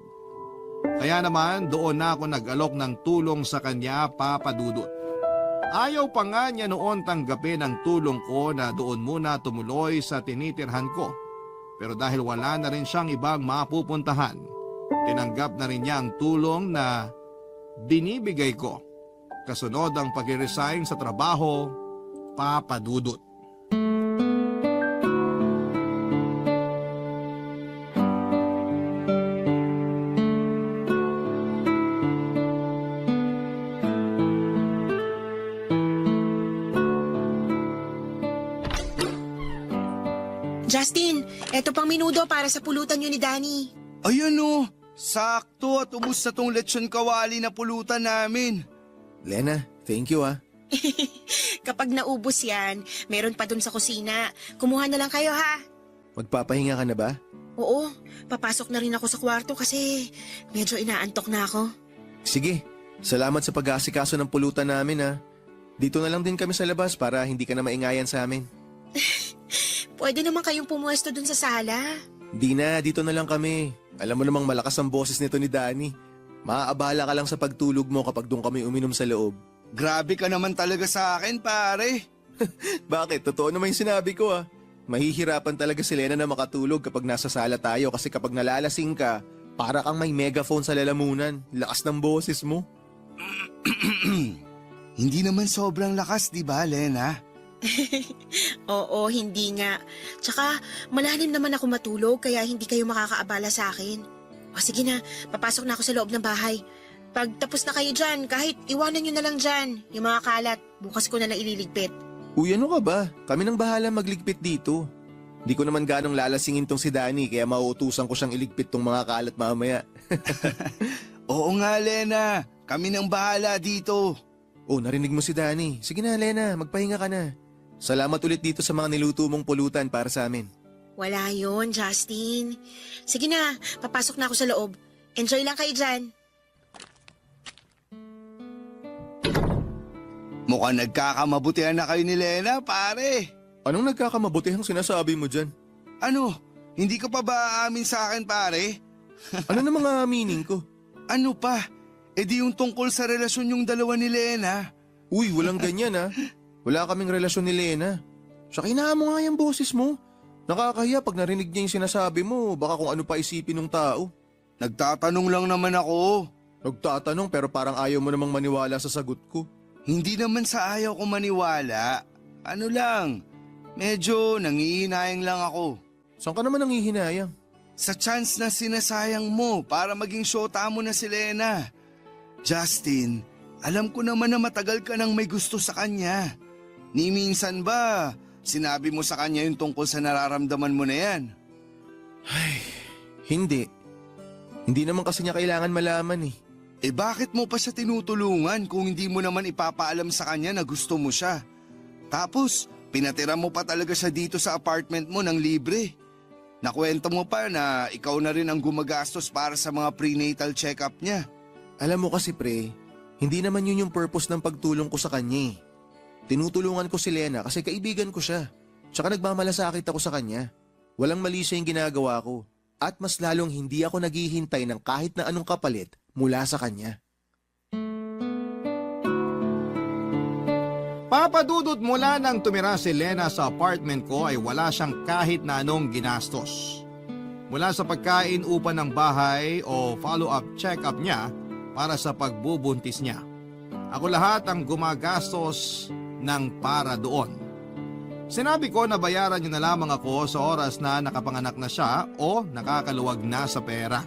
Speaker 1: Kaya naman doon na ako nag-alok ng tulong sa kanya, Papadudut. Ayaw pa nga niya noon tanggapin ang tulong ko na doon muna tumuloy sa tinitirhan ko. Pero dahil wala na rin siyang ibang mapupuntahan, tinanggap na rin niya ang tulong na binibigay ko. Kasunod ang pag-resign sa trabaho, Papadudut.
Speaker 8: Justin, eto pang minudo para sa pulutan nyo ni Danny.
Speaker 9: Ayan o, sakto at ubos na tong lechon kawali na pulutan namin.
Speaker 7: Lena, thank you ah.
Speaker 8: Kapag naubos yan, meron pa dun sa kusina. Kumuha na lang kayo ha.
Speaker 7: Magpapahinga ka na ba?
Speaker 8: Oo, papasok na rin ako sa kwarto kasi medyo inaantok na ako.
Speaker 7: Sige, salamat sa pag-aasikaso ng pulutan namin ah. Dito na lang din kami sa labas para hindi ka na maingayan sa amin.
Speaker 8: Pwede naman kayong pumuesto dun sa sala.
Speaker 7: Di na, dito na lang kami. Alam mo namang malakas ang boses nito ni Danny. Maaabala ka lang sa pagtulog mo kapag doon kami uminom sa loob.
Speaker 9: Grabe ka naman talaga sa akin, pare.
Speaker 7: Bakit? Totoo naman yung sinabi ko ah. Mahihirapan talaga si Lena na makatulog kapag nasa sala tayo kasi kapag nalalasing ka, para kang may megaphone sa lalamunan. Lakas ng boses mo.
Speaker 9: Hindi naman sobrang lakas, di ba, Lena?
Speaker 8: Oo, hindi nga. Tsaka malalim naman ako matulog kaya hindi kayo makakaabala sa akin. O sige na, papasok na ako sa loob ng bahay. Pag tapos na kayo dyan, kahit iwanan nyo na lang dyan, yung mga kalat, bukas ko na lang ililigpit.
Speaker 7: Uy, ano ka ba? Kami nang bahala magligpit dito. Di ko naman ganong lalasingin tong si Danny kaya mauutusan ko siyang iligpit tong mga kalat mamaya.
Speaker 9: Oo nga, Lena. Kami nang bahala dito.
Speaker 7: Oh, narinig mo si Danny. Sige na, Lena, magpahinga ka na. Salamat ulit dito sa mga niluto mong pulutan para sa amin.
Speaker 8: Wala yon, Justin. Sige na, papasok na ako sa loob. Enjoy lang kayo dyan.
Speaker 9: Mukhang nagkakamabutihan na kayo ni Lena, pare.
Speaker 7: Anong nagkakamabutihang sinasabi mo dyan?
Speaker 9: Ano? Hindi ka pa ba aamin sa akin, pare?
Speaker 7: Ano na mga meaning ko?
Speaker 9: Ano pa? E di yung tungkol sa relasyon yung dalawa ni Lena.
Speaker 7: Uy, walang ganyan ah. Wala kaming relasyon ni Lena. Siya kinaan mo nga yung boses mo. Nakakahiya pag narinig niya yung sinasabi mo, baka kung ano pa isipin ng tao.
Speaker 9: Nagtatanong lang naman ako.
Speaker 7: Nagtatanong pero parang ayaw mo namang maniwala sa sagot ko.
Speaker 9: Hindi naman sa ayaw ko maniwala. Ano lang, medyo nangihinayang lang ako.
Speaker 7: Saan ka naman nangihinayang?
Speaker 9: Sa chance na sinasayang mo para maging syota mo na si Lena. Justin, alam ko naman na matagal ka nang may gusto sa kanya. Ni minsan ba, sinabi mo sa kanya yung tungkol sa nararamdaman mo na yan?
Speaker 7: Ay, hindi. Hindi naman kasi niya kailangan malaman eh.
Speaker 9: Eh bakit mo pa siya tinutulungan kung hindi mo naman ipapaalam sa kanya na gusto mo siya? Tapos, pinatira mo pa talaga siya dito sa apartment mo ng libre. Nakwento mo pa na ikaw na rin ang gumagastos para sa mga prenatal check-up niya.
Speaker 7: Alam mo kasi pre, hindi naman yun yung purpose ng pagtulong ko sa kanya eh. Tinutulungan ko si Lena kasi kaibigan ko siya. Tsaka nagmamalasakit ako sa kanya. Walang mali siya yung ginagawa ko. At mas lalong hindi ako naghihintay ng kahit na anong kapalit mula sa kanya.
Speaker 1: Papadudot mula nang tumira si Lena sa apartment ko ay wala siyang kahit na anong ginastos. Mula sa pagkain upa ng bahay o follow-up check-up niya para sa pagbubuntis niya. Ako lahat ang gumagastos ng para doon. Sinabi ko na bayaran niyo na lamang ako sa oras na nakapanganak na siya o nakakaluwag na sa pera.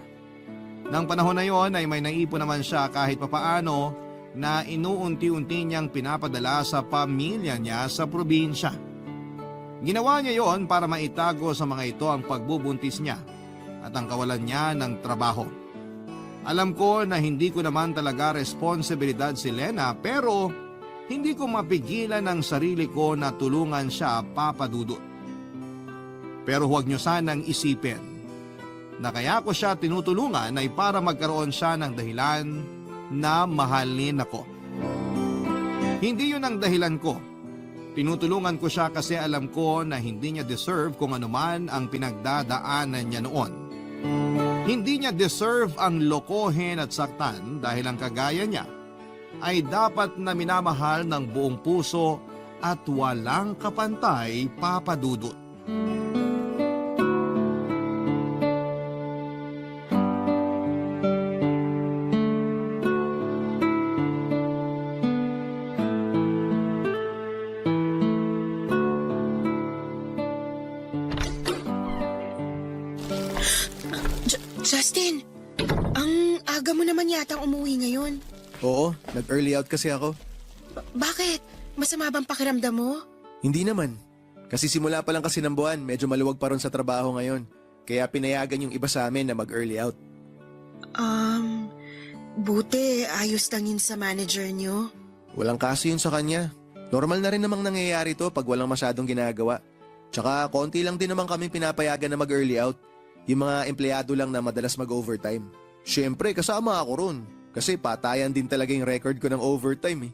Speaker 1: Nang panahon na yon ay may naipon naman siya kahit papaano na inuunti-unti niyang pinapadala sa pamilya niya sa probinsya. Ginawa niya yon para maitago sa mga ito ang pagbubuntis niya at ang kawalan niya ng trabaho. Alam ko na hindi ko naman talaga responsibilidad si Lena pero hindi ko mapigilan ang sarili ko na tulungan siya, Papa Dudut. Pero huwag niyo sanang isipin na kaya ko siya tinutulungan ay para magkaroon siya ng dahilan na mahalin ako. Hindi yun ang dahilan ko. Tinutulungan ko siya kasi alam ko na hindi niya deserve kung anuman ang pinagdadaanan niya noon. Hindi niya deserve ang lokohin at saktan dahil ang kagaya niya ay dapat na minamahal ng buong puso at walang kapantay, Papa Dudut.
Speaker 8: Justin, ang aga mo naman yatang umuwi ngayon.
Speaker 7: Oo, nag-early out kasi ako.
Speaker 8: Bakit? Masama bang pakiramdam mo?
Speaker 7: Hindi naman. Kasi simula pa lang kasi ng buwan, medyo maluwag pa ron sa trabaho ngayon. Kaya pinayagan yung iba sa amin na mag-early out.
Speaker 8: Buti ayos lang yun sa manager nyo.
Speaker 7: Walang kaso yun sa kanya. Normal na rin namang nangyayari to pag walang masyadong ginagawa. Tsaka konti lang din naman kami pinapayagan na mag-early out. Yung mga empleyado lang na madalas mag-overtime. Siyempre, kasama ako ron. Kasi patayan din talaga yung record ko ng overtime eh.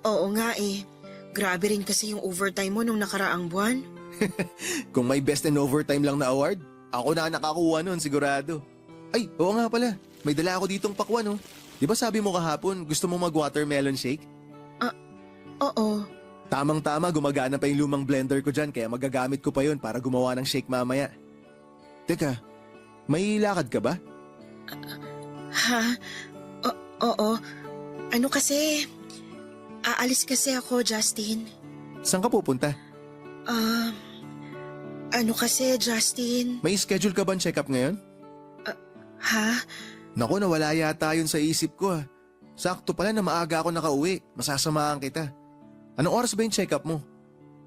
Speaker 8: Oo nga eh. Grabe rin kasi yung overtime mo nung nakaraang buwan.
Speaker 7: Kung may best in overtime lang na award, ako na nakakuha nun sigurado. Ay, oo nga pala. May dala ako ditong pakwan oh. Di ba sabi mo kahapon gusto mo mag-watermelon shake?
Speaker 8: Oo.
Speaker 7: Tamang-tama, gumagana pa yung lumang blender ko dyan kaya magagamit ko pa yun para gumawa ng shake mamaya. Teka, may lakad ka ba?
Speaker 8: Ha? Oo. Ano kasi? Aalis kasi ako, Justin.
Speaker 7: Saan ka pupunta?
Speaker 8: Ano kasi, Justin?
Speaker 7: May schedule ka ba check-up ngayon?
Speaker 8: Ha?
Speaker 7: Naku, nawala yata yun sa isip ko ah. Sakto pala na maaga ako nakauwi. Masasamahan kita. Anong oras ba yung check-up mo?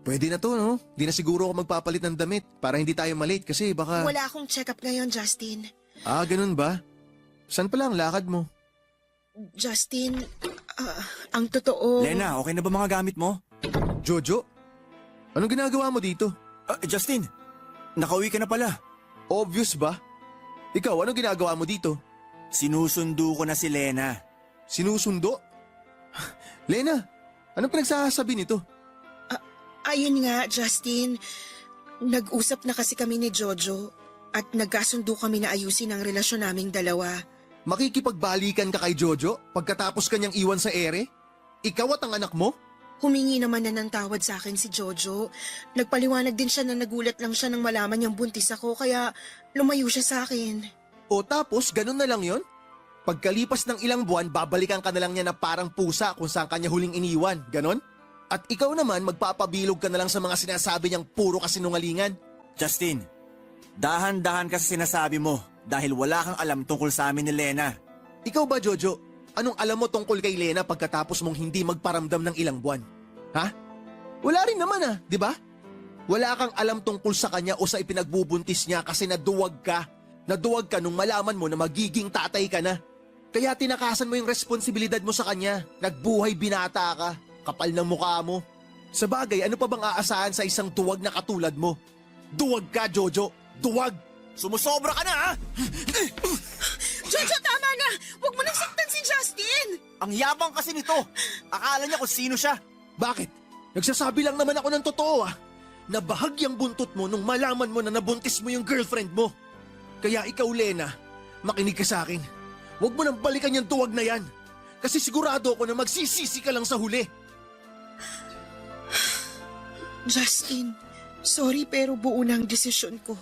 Speaker 7: Pwede na to, no? Di na siguro ako magpapalit ng damit para hindi tayo malate kasi baka...
Speaker 8: Wala akong check-up ngayon, Justin.
Speaker 7: Ah, ganun ba? Saan pala ang lakad mo?
Speaker 8: Justin, ang totoo...
Speaker 6: Lena, okay na ba mga gamit mo?
Speaker 7: Jojo? Anong ginagawa mo dito?
Speaker 6: Justin, nakauwi ka na pala.
Speaker 7: Obvious ba? Ikaw, anong ginagawa mo dito?
Speaker 6: Sinusundo ko na si Lena.
Speaker 7: Sinusundo? Lena, anong pinagsasabi nito?
Speaker 8: Ayun nga, Justin. Nag-usap na kasi kami ni Jojo at nagkasundo kami na ayusin ang relasyon naming dalawa.
Speaker 7: Makikipagbalikan ka kay Jojo pagkatapos kanyang iwan sa ere? Ikaw at ang anak mo?
Speaker 8: Humingi naman na ng tawad sa akin si Jojo. Nagpaliwanag din siya na nagulat lang siya nang malaman niyang buntis ako kaya lumayo siya sa akin.
Speaker 7: O tapos, ganun na lang yon? Pagkalipas ng ilang buwan, babalikan ka na lang niya na parang pusa kung saan kanya huling iniwan. Ganon? At ikaw naman, magpapabilog ka na lang sa mga sinasabi niyang puro kasinungalingan.
Speaker 6: Justin, dahan-dahan kasi sinasabi mo dahil wala kang alam tungkol sa amin ni Lena.
Speaker 7: Ikaw ba, Jojo? Anong alam mo tungkol kay Lena pagkatapos mong hindi magparamdam ng ilang buwan? Ha? Wala rin naman di ba? Wala kang alam tungkol sa kanya o sa ipinagbubuntis niya kasi naduwag ka. Naduwag ka nung malaman mo na magiging tatay ka na. Kaya tinakasan mo yung responsibilidad mo sa kanya. Nagbuhay binata ka. Kapal ng mukha mo. Sa bagay, ano pa bang aasahan sa isang duwag na katulad mo? Duwag ka, Jojo. Duwag!
Speaker 6: Sumusobra ka na, ha?
Speaker 8: Jojo, tama na! Huwag mo nang saktan si Justin!
Speaker 6: Ang yabang kasi nito. Akala niya kung sino siya.
Speaker 7: Bakit? Nagsasabi lang naman ako ng totoo na bahagyang buntot mo nung malaman mo na nabuntis mo yung girlfriend mo. Kaya ikaw, Lena, makinig ka sa akin. Huwag mo nang balikan yung duwag na yan. Kasi sigurado ako na magsisisi ka lang sa huli.
Speaker 8: Justin, sorry pero buo na ang desisyon ko.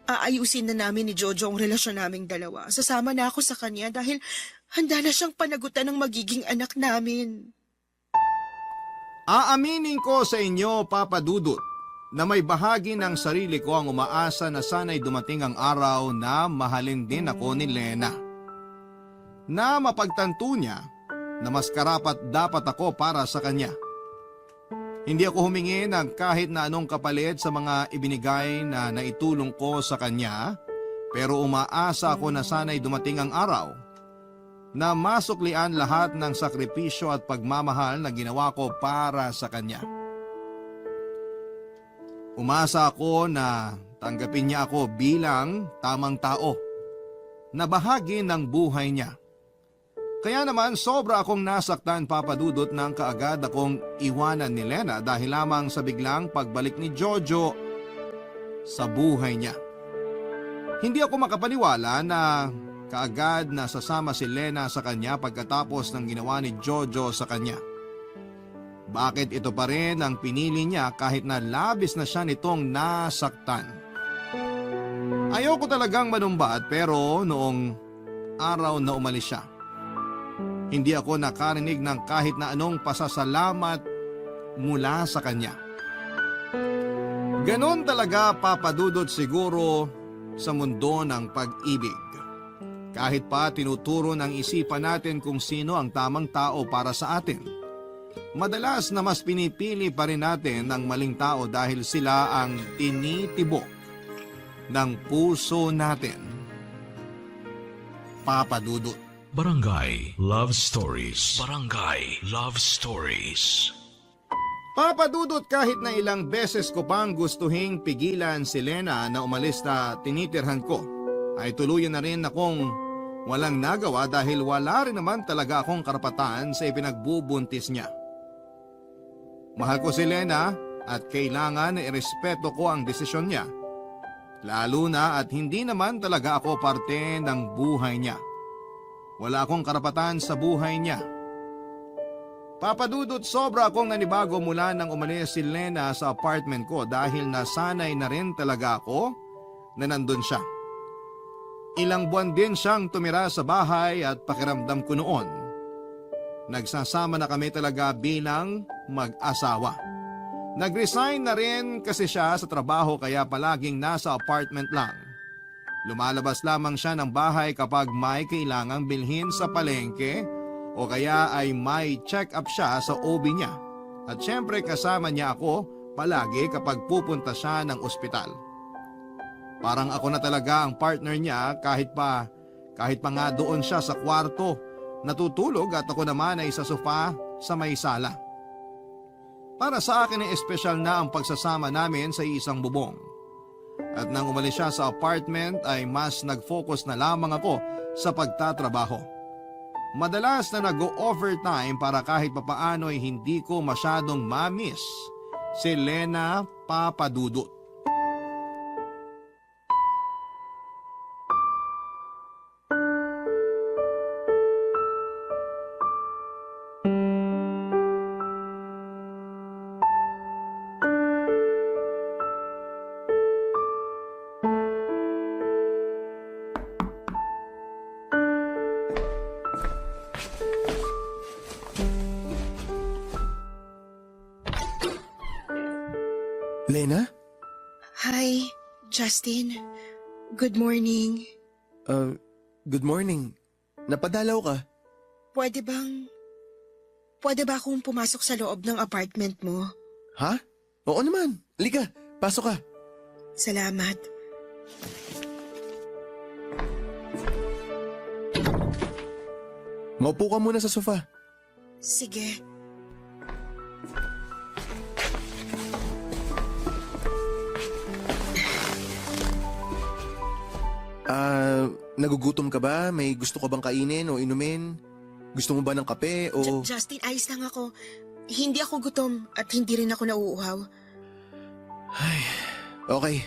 Speaker 8: Aayusin na namin ni Jojo ang relasyon naming dalawa. Sasama na ako sa kanya dahil handa na siyang panagutan ng magiging anak namin.
Speaker 1: Aaminin ko sa inyo, Papa Dudut, na may bahagi ng sarili ko ang umaasa na sana'y dumating ang araw na mahalin din ako ni Lena. Na mapagtanto niya na mas karapat dapat ako para sa kanya. Hindi ako humingi ng kahit na anong kapalit sa mga ibinigay na naitulong ko sa kanya, pero umaasa ako na sana'y dumating ang araw na masuklian lahat ng sakripisyo at pagmamahal na ginawa ko para sa kanya. Umasa ako na tanggapin niya ako bilang tamang tao na bahagi ng buhay niya. Kaya naman sobra akong nasaktan, Papa Dudut, nang kaagad akong iwanan ni Lena dahil lamang sa biglang pagbalik ni Jojo sa buhay niya. Hindi ako makapaniwala na kaagad na sasama si Lena sa kanya pagkatapos ng ginawa ni Jojo sa kanya. Bakit ito pa rin ang pinili niya kahit na labis na siya nitong nasaktan? Ayoko talagang manumbat pero noong araw na umalis siya, hindi ako nakarinig ng kahit na anong pasasalamat mula sa kanya. Ganon talaga, Papa Dudut, siguro sa mundo ng pag-ibig. Kahit pa tinuturo ng isipan natin kung sino ang tamang tao para sa atin, madalas na mas pinipili pa rin natin ang maling tao dahil sila ang tinitibok ng puso natin. Papa Dudut.
Speaker 5: Barangay Love Stories. Barangay Love Stories.
Speaker 1: Papa Dudut, kahit na ilang beses ko pang gustuhing pigilan si Lena na umalis na tinitirhan ko, ay tuluyan na rin akong walang nagawa dahil wala rin naman talaga akong karapatan sa ipinagbubuntis niya. Mahal ko si Lena at kailangan na irespeto ko ang desisyon niya. Lalo na at hindi naman talaga ako parte ng buhay niya. Wala akong karapatan sa buhay niya. Papa Dudut, sobra akong nanibago mula nang umalis si Lena sa apartment ko dahil nasanay na rin talaga ako na nandun siya. Ilang buwan din siyang tumira sa bahay at pakiramdam ko noon, nagsasama na kami talaga bilang mag-asawa. Nag-resign na rin kasi siya sa trabaho kaya palaging nasa apartment lang. Lumalabas lamang siya ng bahay kapag may kailangang bilhin sa palengke o kaya ay may check-up siya sa OB niya. At syempre kasama niya ako palagi kapag pupunta siya ng ospital. Parang ako na talaga ang partner niya kahit pa nga doon siya sa kwarto natutulog at ako naman ay sa sofa sa may sala. Para sa akin ay espesyal na ang pagsasama namin sa isang bubong. At nang umalis siya sa apartment ay mas nag-focus na lamang ako sa pagtatrabaho. Madalas na nag-overtime para kahit papaano ay hindi ko masyadong ma-miss si Lena, Papa Dudut.
Speaker 7: Lena?
Speaker 8: Hi, Justin. Good morning.
Speaker 7: Good morning. Napadalaw ka?
Speaker 8: Pwede ba akong pumasok sa loob ng apartment mo?
Speaker 7: Ha? Oo naman. Halika, pasok ka.
Speaker 8: Salamat.
Speaker 7: Maupo ka muna sa sofa.
Speaker 8: Sige.
Speaker 7: Nagugutom ka ba? May gusto ka bang kainin o inumin? Gusto mo ba ng kape o...
Speaker 8: Justin, ayos lang ako. Hindi ako gutom at hindi rin ako nauuhaw.
Speaker 7: Okay.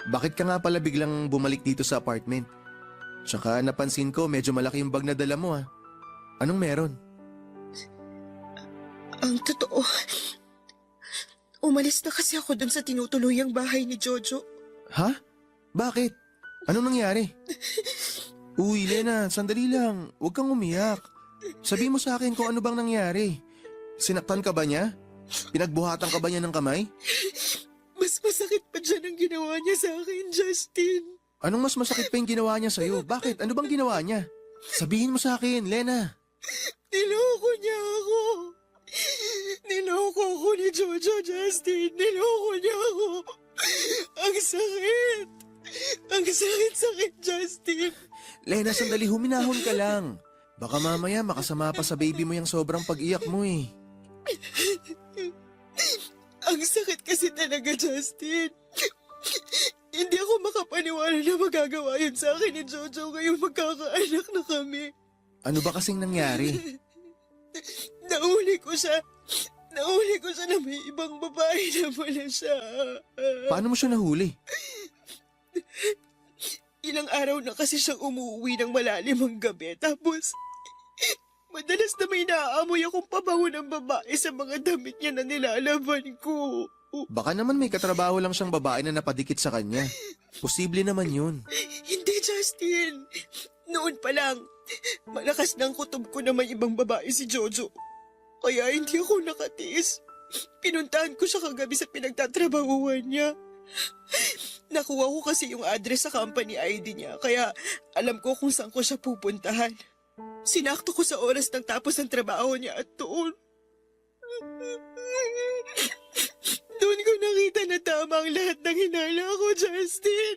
Speaker 7: Bakit ka nga pala biglang bumalik dito sa apartment? Tsaka napansin ko medyo malaki yung bag na dala mo Anong meron?
Speaker 8: Ang totoo, umalis na kasi ako dun sa tinutuluyang bahay ni Jojo.
Speaker 7: Ha? Bakit? Anong nangyari? Uy, Lena, sandali lang. Huwag kang umiyak. Sabi mo sa akin kung ano bang nangyari. Sinaktan ka ba niya? Pinagbuhatan ka ba niya ng kamay?
Speaker 8: Mas masakit pa dyan ang ginawa niya sa akin, Justin.
Speaker 7: Anong mas masakit pa yung ginawa niya sa'yo? Bakit? Ano bang ginawa niya? Sabihin mo sa akin, Lena.
Speaker 8: Niloko niya ako. Niloko ako ni Jojo, Justin. Niloko niya ako. Ang sakit. Ang sakit, Justin.
Speaker 7: Lena, sandali, huminahon ka lang. Baka mamaya makasama pa sa baby mo yung sobrang pag-iyak mo
Speaker 8: Ang sakit kasi talaga, Justin. Hindi ako makapaniwala na magagawa yun sa akin ni Jojo ngayong magkakaanak na kami.
Speaker 7: Ano ba kasing nangyari?
Speaker 8: Nahuli ko siya na may ibang babae na pala siya.
Speaker 7: Paano mo siya nahuli?
Speaker 8: Ilang araw na kasi siyang umuwi ng malalim ang gabi. Tapos, madalas na may naaamoy akong pabango ng babae sa mga damit niya na nilalaban ko.
Speaker 7: Baka naman may katrabaho lang siyang babae na napadikit sa kanya. Posible naman yun.
Speaker 8: Hindi, Justin. Noon pa lang, malakas ng kutob ko na may ibang babae si Jojo. Kaya hindi ako nakatiis. Pinuntahan ko siya kagabi sa pinagtatrabahuan niya. Nakuha ko kasi yung address sa company ID niya, kaya alam ko kung saan ko siya pupuntahan. Sinakto ko sa oras ng tapos ng trabaho niya at doon. Doon ko nakita na tama ang lahat ng hinala ko, Justin.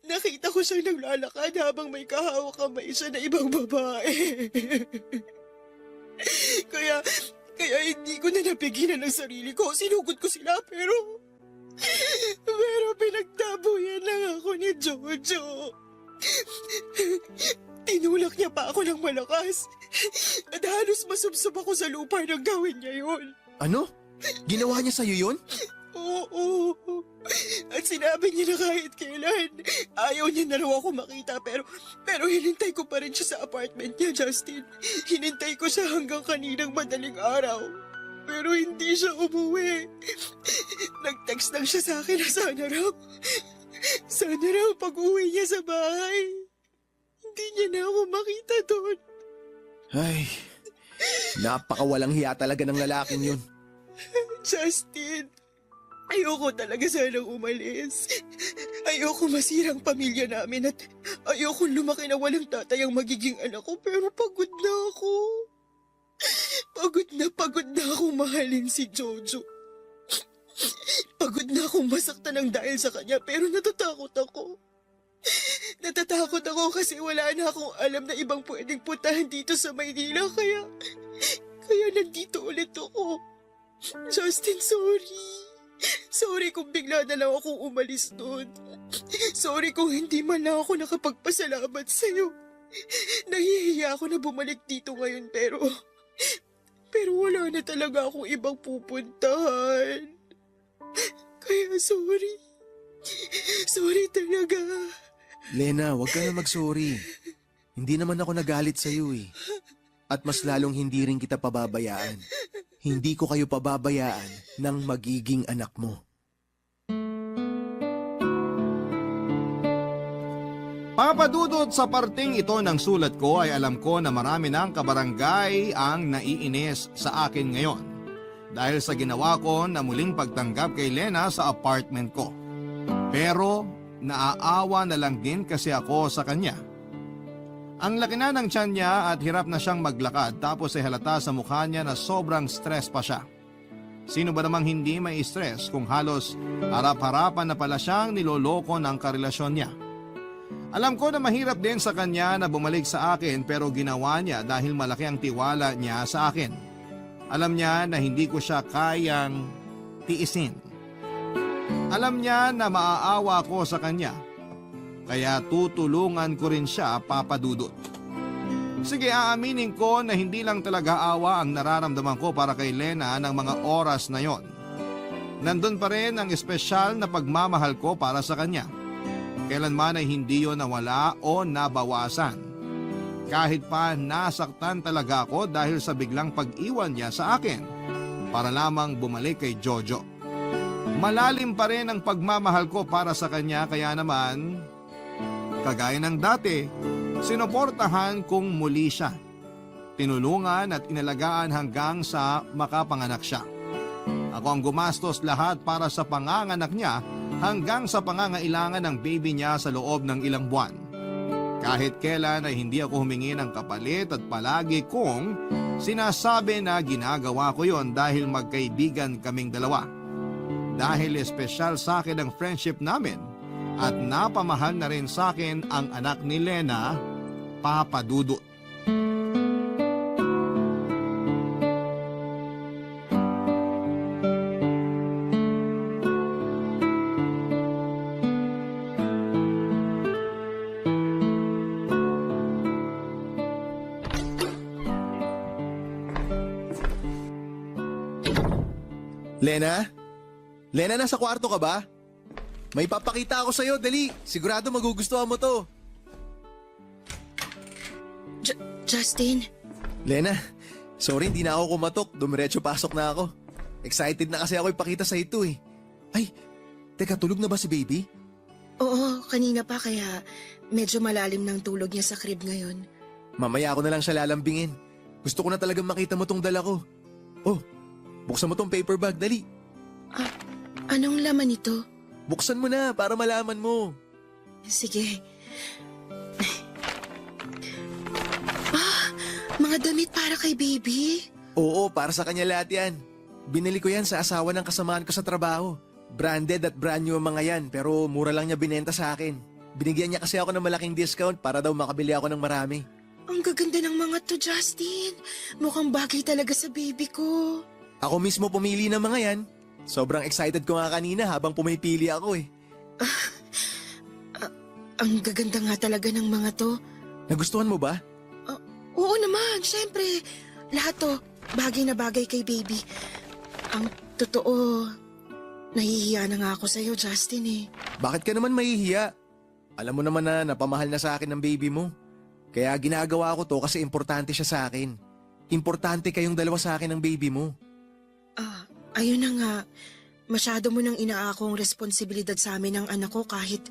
Speaker 8: Nakita ko siyang naglalakad habang may kahawak kamay siya na ibang babae. Kaya hindi ko na napigilan ang sarili ko. Sinugod ko sila pero pinagtabuyan lang ako ni Jojo. Tinulak niya pa ako ng malakas. At halos masubsob ako sa lupa nang gawin niya yun.
Speaker 7: Ano? Ginawa niya sa'yo yun?
Speaker 8: Oo. At sinabi niya na kahit kailan, ayaw niya na raw ako makita pero hinintay ko pa rin siya sa apartment niya, Justin. Hinintay ko siya hanggang kaninang madaling araw. Pero hindi siya umuwi. Nag-text lang siya sa akin na sana raw pag-uwi niya sa bahay. Hindi niya na ako makita doon.
Speaker 7: Ay, napakawalang hiya talaga ng lalaking yun.
Speaker 8: Justin, ayoko talaga sanang umalis. Ayoko masirang pamilya namin at ayoko lumaki na walang tatay ang magiging anak ko pero pagod na ako. Pagod na akong mahalin si Jojo. Pagod na akong masaktan ng dahil sa kanya pero natatakot ako. Natatakot ako kasi wala na akong alam na ibang pwedeng puntahan dito sa Maynila kaya nandito ulit ako. Justin, sorry. Sorry kung bigla na lang akong umalis doon. Sorry kung hindi man lang ako nakapagpasalamat sa'yo. Nahihiya ako na bumalik dito ngayon pero wala na talaga akong ibang pupuntahan. Kaya sorry. Sorry talaga.
Speaker 7: Lena, huwag ka na mag-sorry. Hindi naman ako nagalit sa'yo At mas lalong hindi rin kita pababayaan. Hindi ko kayo pababayaan ng magiging anak mo.
Speaker 1: Papadudot sa parting ito ng sulat ko ay alam ko na marami ng kabarangay ang naiinis sa akin ngayon dahil sa ginawa ko na muling pagtanggap kay Lena sa apartment ko. Pero naaawa na lang din kasi ako sa kanya. Ang laki na ng tiyan niya at hirap na siyang maglakad tapos ay halata sa mukha niya na sobrang stress pa siya. Sino ba namang hindi may stress kung halos harap-harapan na pala siyang niloloko ng karelasyon niya? Alam ko na mahirap din sa kanya na bumalik sa akin pero ginawa niya dahil malaki ang tiwala niya sa akin. Alam niya na hindi ko siya kayang tiisin. Alam niya na maaawa ko sa kanya. Kaya tutulungan ko rin siya, Papa Dudut. Sige, aaminin ko na hindi lang talaga awa ang nararamdaman ko para kay Lena ng mga oras na yon. Nandun pa rin ang espesyal na pagmamahal ko para sa kanya. Kailanman ay hindi yon nawala o nabawasan. Kahit pa nasaktan talaga ako dahil sa biglang pag-iwan niya sa akin para lamang bumalik kay Jojo. Malalim pa rin ang pagmamahal ko para sa kanya, kaya naman, kagaya ng dati, sinuportahan kong muli siya. Tinulungan at inalagaan hanggang sa makapanganak siya. Ako ang gumastos lahat para sa panganganak niya hanggang sa pangangailangan ng baby niya sa loob ng ilang buwan. Kahit kailan ay hindi ako humingi ng kapalit at palagi kong sinasabi na ginagawa ko yon dahil magkaibigan kaming dalawa. Dahil espesyal sa akin ang friendship namin at napamahal na rin sa akin ang anak ni Lena, Papa Dudut.
Speaker 7: Lena? Lena, nasa kwarto ka ba? May papakita ako sa'yo, dali. Sigurado magugustuhan mo to.
Speaker 8: Justin,
Speaker 7: Lena, sorry hindi na ako kumatok. Dumiretso pasok na ako. Excited na kasi ako ipakita sa ito eh. Ay, teka, tulog na ba si baby?
Speaker 8: oo, kanina pa kaya medyo malalim ng tulog niya sa crib ngayon.
Speaker 7: Mamaya ako na lang siya lalambingin. Gusto ko na talagang makita mo tong dala ko. Oh, buksan mo tong paper bag, dali.
Speaker 8: Anong laman ito?
Speaker 7: Buksan mo na para malaman mo.
Speaker 8: Sige. Mga damit para kay baby?
Speaker 7: Oo, para sa kanya lahat yan. Binili ko yan sa asawa ng kasamahan ko sa trabaho. Branded at brand new ang mga yan, pero mura lang niya binenta sa akin. Binigyan niya kasi ako ng malaking discount para daw makabili ako ng marami.
Speaker 8: Ang gaganda ng mga to, Justin. Mukhang bagay talaga sa baby ko.
Speaker 7: Ako mismo pumili ng mga yan. Sobrang excited ko nga kanina habang pumipili ako eh.
Speaker 8: Ang gaganda nga talaga ng mga to.
Speaker 7: Nagustuhan mo ba?
Speaker 8: Oo naman, syempre. Lahat to, bagay na bagay kay baby. Ang totoo, nahihiya na nga ako sa'yo, Justin eh.
Speaker 7: Bakit ka naman mahihiya? Alam mo naman na napamahal na sa akin ng baby mo. Kaya ginagawa ko to kasi importante siya sa akin. Importante kayong dalawa sa akin ng baby mo.
Speaker 8: Ayun na nga. Masyado mo nang inaakong responsibilidad sa amin ng anak ko kahit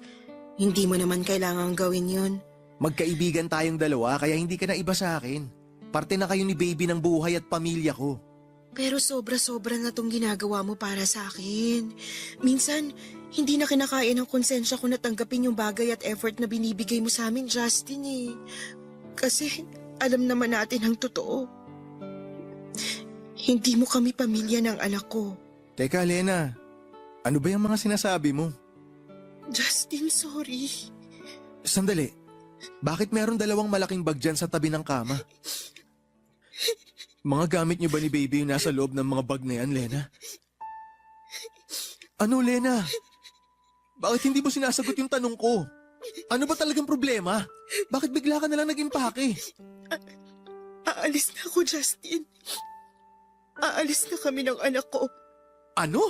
Speaker 8: hindi mo naman kailangang gawin yun.
Speaker 7: Magkaibigan tayong dalawa kaya hindi ka na iba sa akin. Parte na kayo ni baby ng buhay at pamilya ko.
Speaker 8: Pero sobra-sobra na tong ginagawa mo para sa akin. Minsan, hindi na kinakaya ng konsensya ko na tanggapin yung bagay at effort na binibigay mo sa amin, Justin eh. Kasi alam naman natin ang totoo. Hindi mo kami pamilya ng anak ko.
Speaker 7: Teka, Lena. Ano ba yung mga sinasabi mo?
Speaker 8: Justin, sorry.
Speaker 7: Sandali. Bakit meron dalawang malaking bag dyan sa tabi ng kama? Mga gamit niyo ba ni baby yung nasa loob ng mga bag na yan, Lena? Ano, Lena? Bakit hindi mo sinasagot yung tanong ko? Ano ba talagang problema? Bakit bigla ka nalang nag-impake?
Speaker 8: Aalis na ako, Justin. Aalis na kami ng anak ko.
Speaker 7: Ano?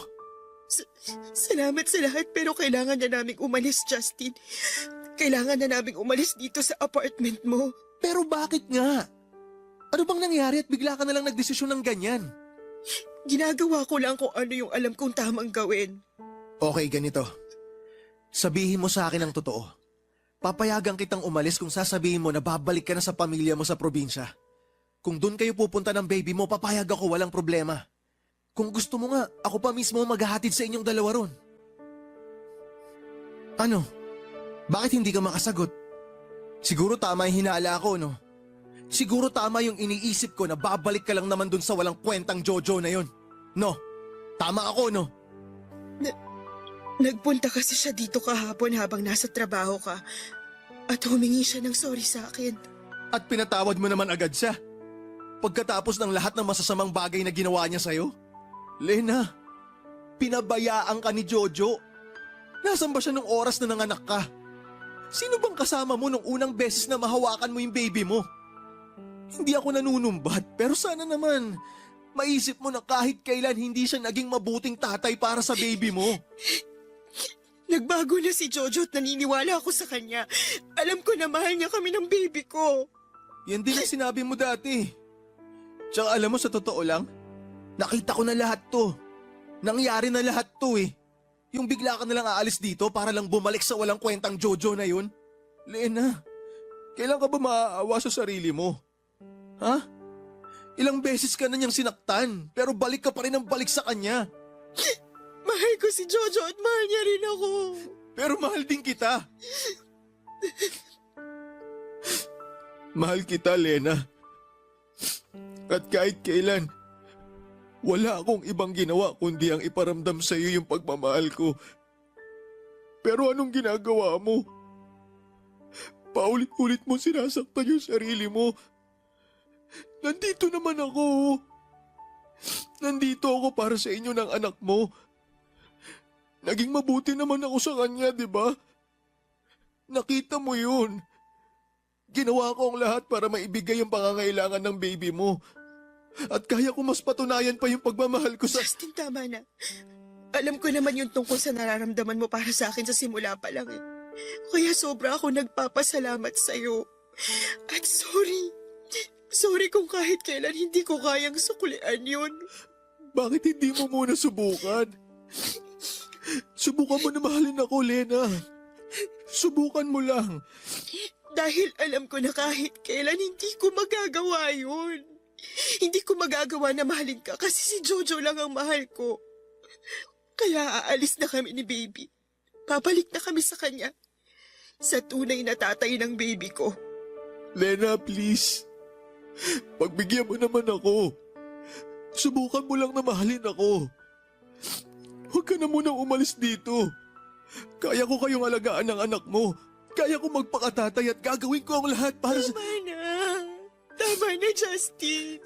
Speaker 8: Salamat sa lahat pero kailangan na naming umalis, Justin. Kailangan na naming umalis dito sa apartment mo.
Speaker 7: Pero bakit nga? Ano bang nangyari at bigla ka nalang nagdesisyon ng ganyan?
Speaker 8: Ginagawa ko lang kung ano yung alam kong tamang gawin.
Speaker 7: Okay, ganito. Sabihin mo sa akin ang totoo. Papayagan kitang umalis kung sasabihin mo na babalik ka na sa pamilya mo sa probinsya. Kung doon kayo pupunta ng baby mo, papayag ako, walang problema. Kung gusto mo nga, ako pa mismo maghahatid sa inyong dalawa ron. Ano? Bakit hindi ka makasagot? Siguro tama yung hinala ko, no? Siguro tama yung iniisip ko na babalik ka lang naman dun sa walang kwentang Jojo na yun. No? Tama ako, no?
Speaker 8: Nagpunta kasi siya dito kahapon habang nasa trabaho ka at humingi siya ng sorry sa akin.
Speaker 7: At pinatawad mo naman agad siya. Pagkatapos ng lahat ng masasamang bagay na ginawa niya sa'yo? Lena, pinabayaan ka ni Jojo. Nasaan ba siya nung oras na nanganak ka? Sino bang kasama mo nung unang beses na mahawakan mo yung baby mo? Hindi ako nanunumbat, pero sana naman maisip mo na kahit kailan hindi siya naging mabuting tatay para sa baby mo.
Speaker 8: Nagbago na si Jojo at naniniwala ako sa kanya. Alam ko na mahal niya kami ng baby ko.
Speaker 7: Yan din ang sinabi mo dati. Tsaka alam mo, sa totoo lang, nakita ko na lahat to. Nangyari na lahat to eh. Yung bigla ka nalang aalis dito para lang bumalik sa walang kwentang Jojo na yun. Lena, kailan ka ba maaawa sa sarili mo? Ha? Ilang beses ka na niyang sinaktan, pero balik ka pa rin ang balik sa kanya.
Speaker 8: Mahal ko si Jojo at mahal niya rin ako.
Speaker 7: Pero mahal din kita. Mahal kita, Lena. At kahit kailan, wala akong ibang ginawa kundi ang iparamdam sa iyo yung pagmamahal ko. Pero anong ginagawa mo? Paulit-ulit mo sinasaktan yung sarili mo. Nandito naman ako. Nandito ako para sa inyo ng anak mo. Naging mabuti naman ako sa kanya, di ba? Nakita mo yun. Ginawa ko ang lahat para maibigay yung pangangailangan ng baby mo. At kaya ko mas patunayan pa yung pagmamahal ko sa...
Speaker 8: Justin, tama na. Alam ko naman yung tungkol sa nararamdaman mo para sa akin sa simula pa lang eh. Kaya sobra ako nagpapasalamat sa'yo. At sorry. Sorry kung kahit kailan hindi ko kayang suklian yun.
Speaker 7: Bakit hindi mo muna subukan? Subukan mo na mahalin ako, Lena. Subukan mo lang.
Speaker 8: Dahil alam ko na kahit kailan hindi ko magagawa yun. Hindi ko magagawa na mahalin ka kasi si Jojo lang ang mahal ko. Kaya aalis na kami ni baby. Papalik na kami sa kanya. Sa tunay na tatay ng baby ko.
Speaker 7: Lena, please. Pagbigyan mo naman ako. Subukan mo lang na mahalin ako. Huwag ka na munang umalis dito. Kaya ko kayong alagaan ng anak mo. Kaya ko magpakatatay at gagawin ko ang lahat para sa...
Speaker 8: Tama na, Justin.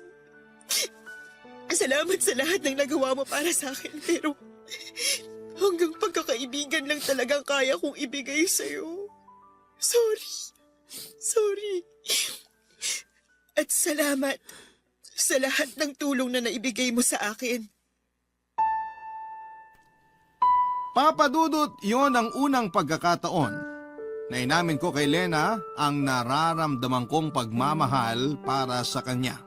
Speaker 8: Salamat sa lahat ng nagawa mo para sa akin, pero hanggang pagkakaibigan lang talagang kaya kong ibigay sa'yo. Sorry. Sorry. At salamat sa lahat ng tulong na naibigay mo sa akin.
Speaker 1: Papadudot, yon ang unang pagkakataon na inamin ko kay Lena ang nararamdaman kong pagmamahal para sa kanya.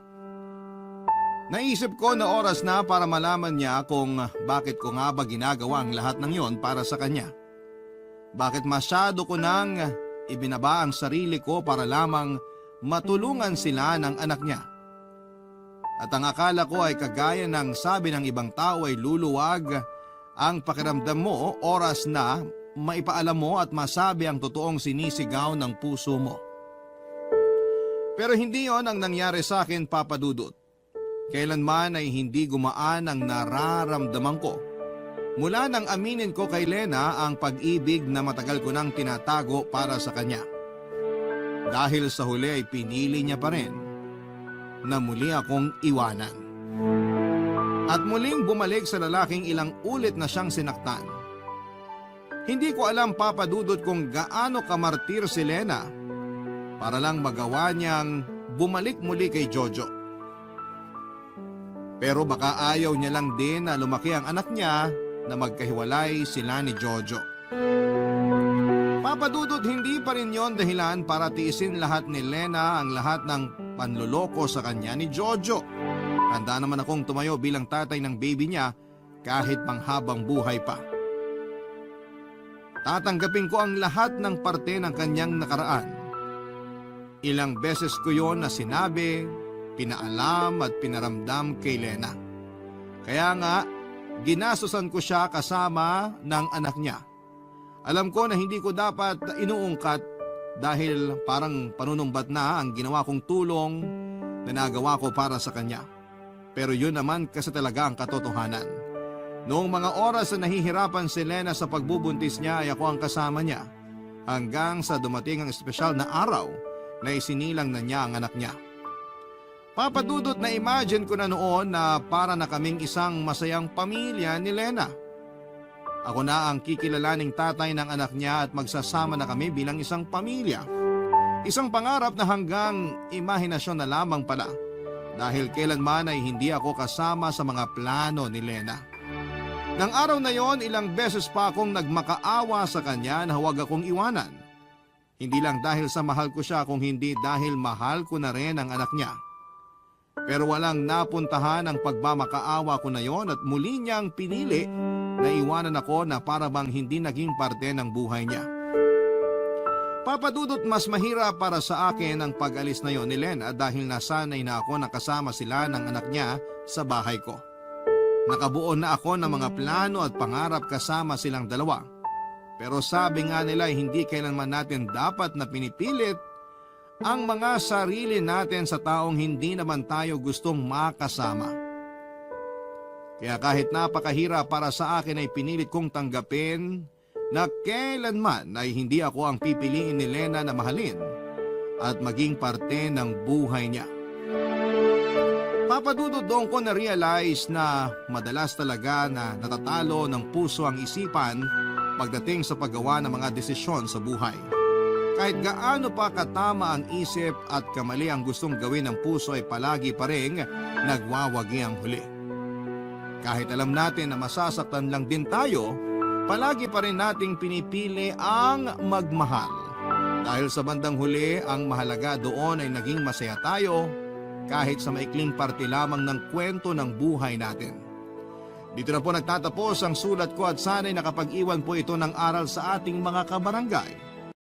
Speaker 1: Naisip ko na oras na para malaman niya kung bakit ko nga ba ginagawa ang lahat ng yon para sa kanya. Bakit masyado ko nang ibinaba ang sarili ko para lamang matulungan sila ng anak niya. At ang akala ko ay kagaya ng sabi ng ibang tao ay luluwag ang pakiramdam mo oras na maipaalam mo at masabi ang totoong sinisigaw ng puso mo. Pero hindi yon ang nangyari sa akin, Papa Dudut. Kailanman ay hindi gumaan ang nararamdaman ko. Mula nang aminin ko kay Lena ang pag-ibig na matagal ko nang tinatago para sa kanya. Dahil sa huli ay pinili niya pa rin na muli akong iwanan. At muling bumalik sa lalaking ilang ulit na siyang sinaktan. Hindi ko alam, Papa Dudut, kung gaano kamartir si Lena para lang magawa niyang bumalik muli kay Jojo. Pero baka ayaw niya lang din na lumaki ang anak niya na magkahiwalay sila ni Jojo. Papa Dudut, hindi pa rin yon dahilan para tiisin lahat ni Lena ang lahat ng panloloko sa kanya ni Jojo. Handa naman akong tumayo bilang tatay ng baby niya kahit panghabang buhay pa. Tatanggapin ko ang lahat ng parte ng kanyang nakaraan. Ilang beses ko yon na sinabi, pinaalam at pinaramdam kay Lena. Kaya nga, ginasusan ko siya kasama ng anak niya. Alam ko na hindi ko dapat inuungkat dahil parang panunumbat na ang ginawa kong tulong na nagawa ko para sa kanya. Pero yun naman kasi talaga ang katotohanan. Noong mga oras na nahihirapan si Lena sa pagbubuntis niya ay ako ang kasama niya hanggang sa dumating ang espesyal na araw na isinilang na niya ang anak niya. Papa Dudut, na imagine ko na noon na para na kaming isang masayang pamilya ni Lena. Ako na ang kikilalaning tatay ng anak niya at magsasama na kami bilang isang pamilya. Isang pangarap na hanggang imahinasyon na lamang pala dahil kailanman ay hindi ako kasama sa mga plano ni Lena. Nang araw na yon, ilang beses pa akong nagmakaawa sa kanya na huwag akong iwanan. Hindi lang dahil sa mahal ko siya kung hindi dahil mahal ko na rin ang anak niya. Pero walang napuntahan ang pagmamakaawa ko na yon at muli niyang pinili na iwanan ako na para bang hindi naging parte ng buhay niya. Papadudot, mas mahirap para sa akin ang pag-alis na yon ni Lena dahil nasanay na ako nakasama sila ng anak niya sa bahay ko. Nakabuo na ako ng mga plano at pangarap kasama silang dalawa. Pero sabi nga nila hindi kailanman natin dapat na pinipilit ang mga sarili natin sa taong hindi naman tayo gustong makasama. Kaya kahit napakahirap para sa akin ay pinilit kong tanggapin na kailanman ay hindi ako ang pipiliin ni Lena na mahalin at maging parte ng buhay niya. Papadudod doon ko na-realize na madalas talaga na natatalo ng puso ang isipan pagdating sa paggawa ng mga desisyon sa buhay. Kahit gaano pa katama ang isip at kamali ang gustong gawin ng puso ay palagi pa rin nagwawagi ang huli. Kahit alam natin na masasaktan lang din tayo, palagi pa rin nating pinipili ang magmahal. Dahil sa bandang huli, ang mahalaga doon ay naging masaya tayo kahit sa maikling parte lamang ng kwento ng buhay natin. Dito na po nagtatapos ang sulat ko at sana'y nakapag-iwan po ito ng aral sa ating mga kabarangay.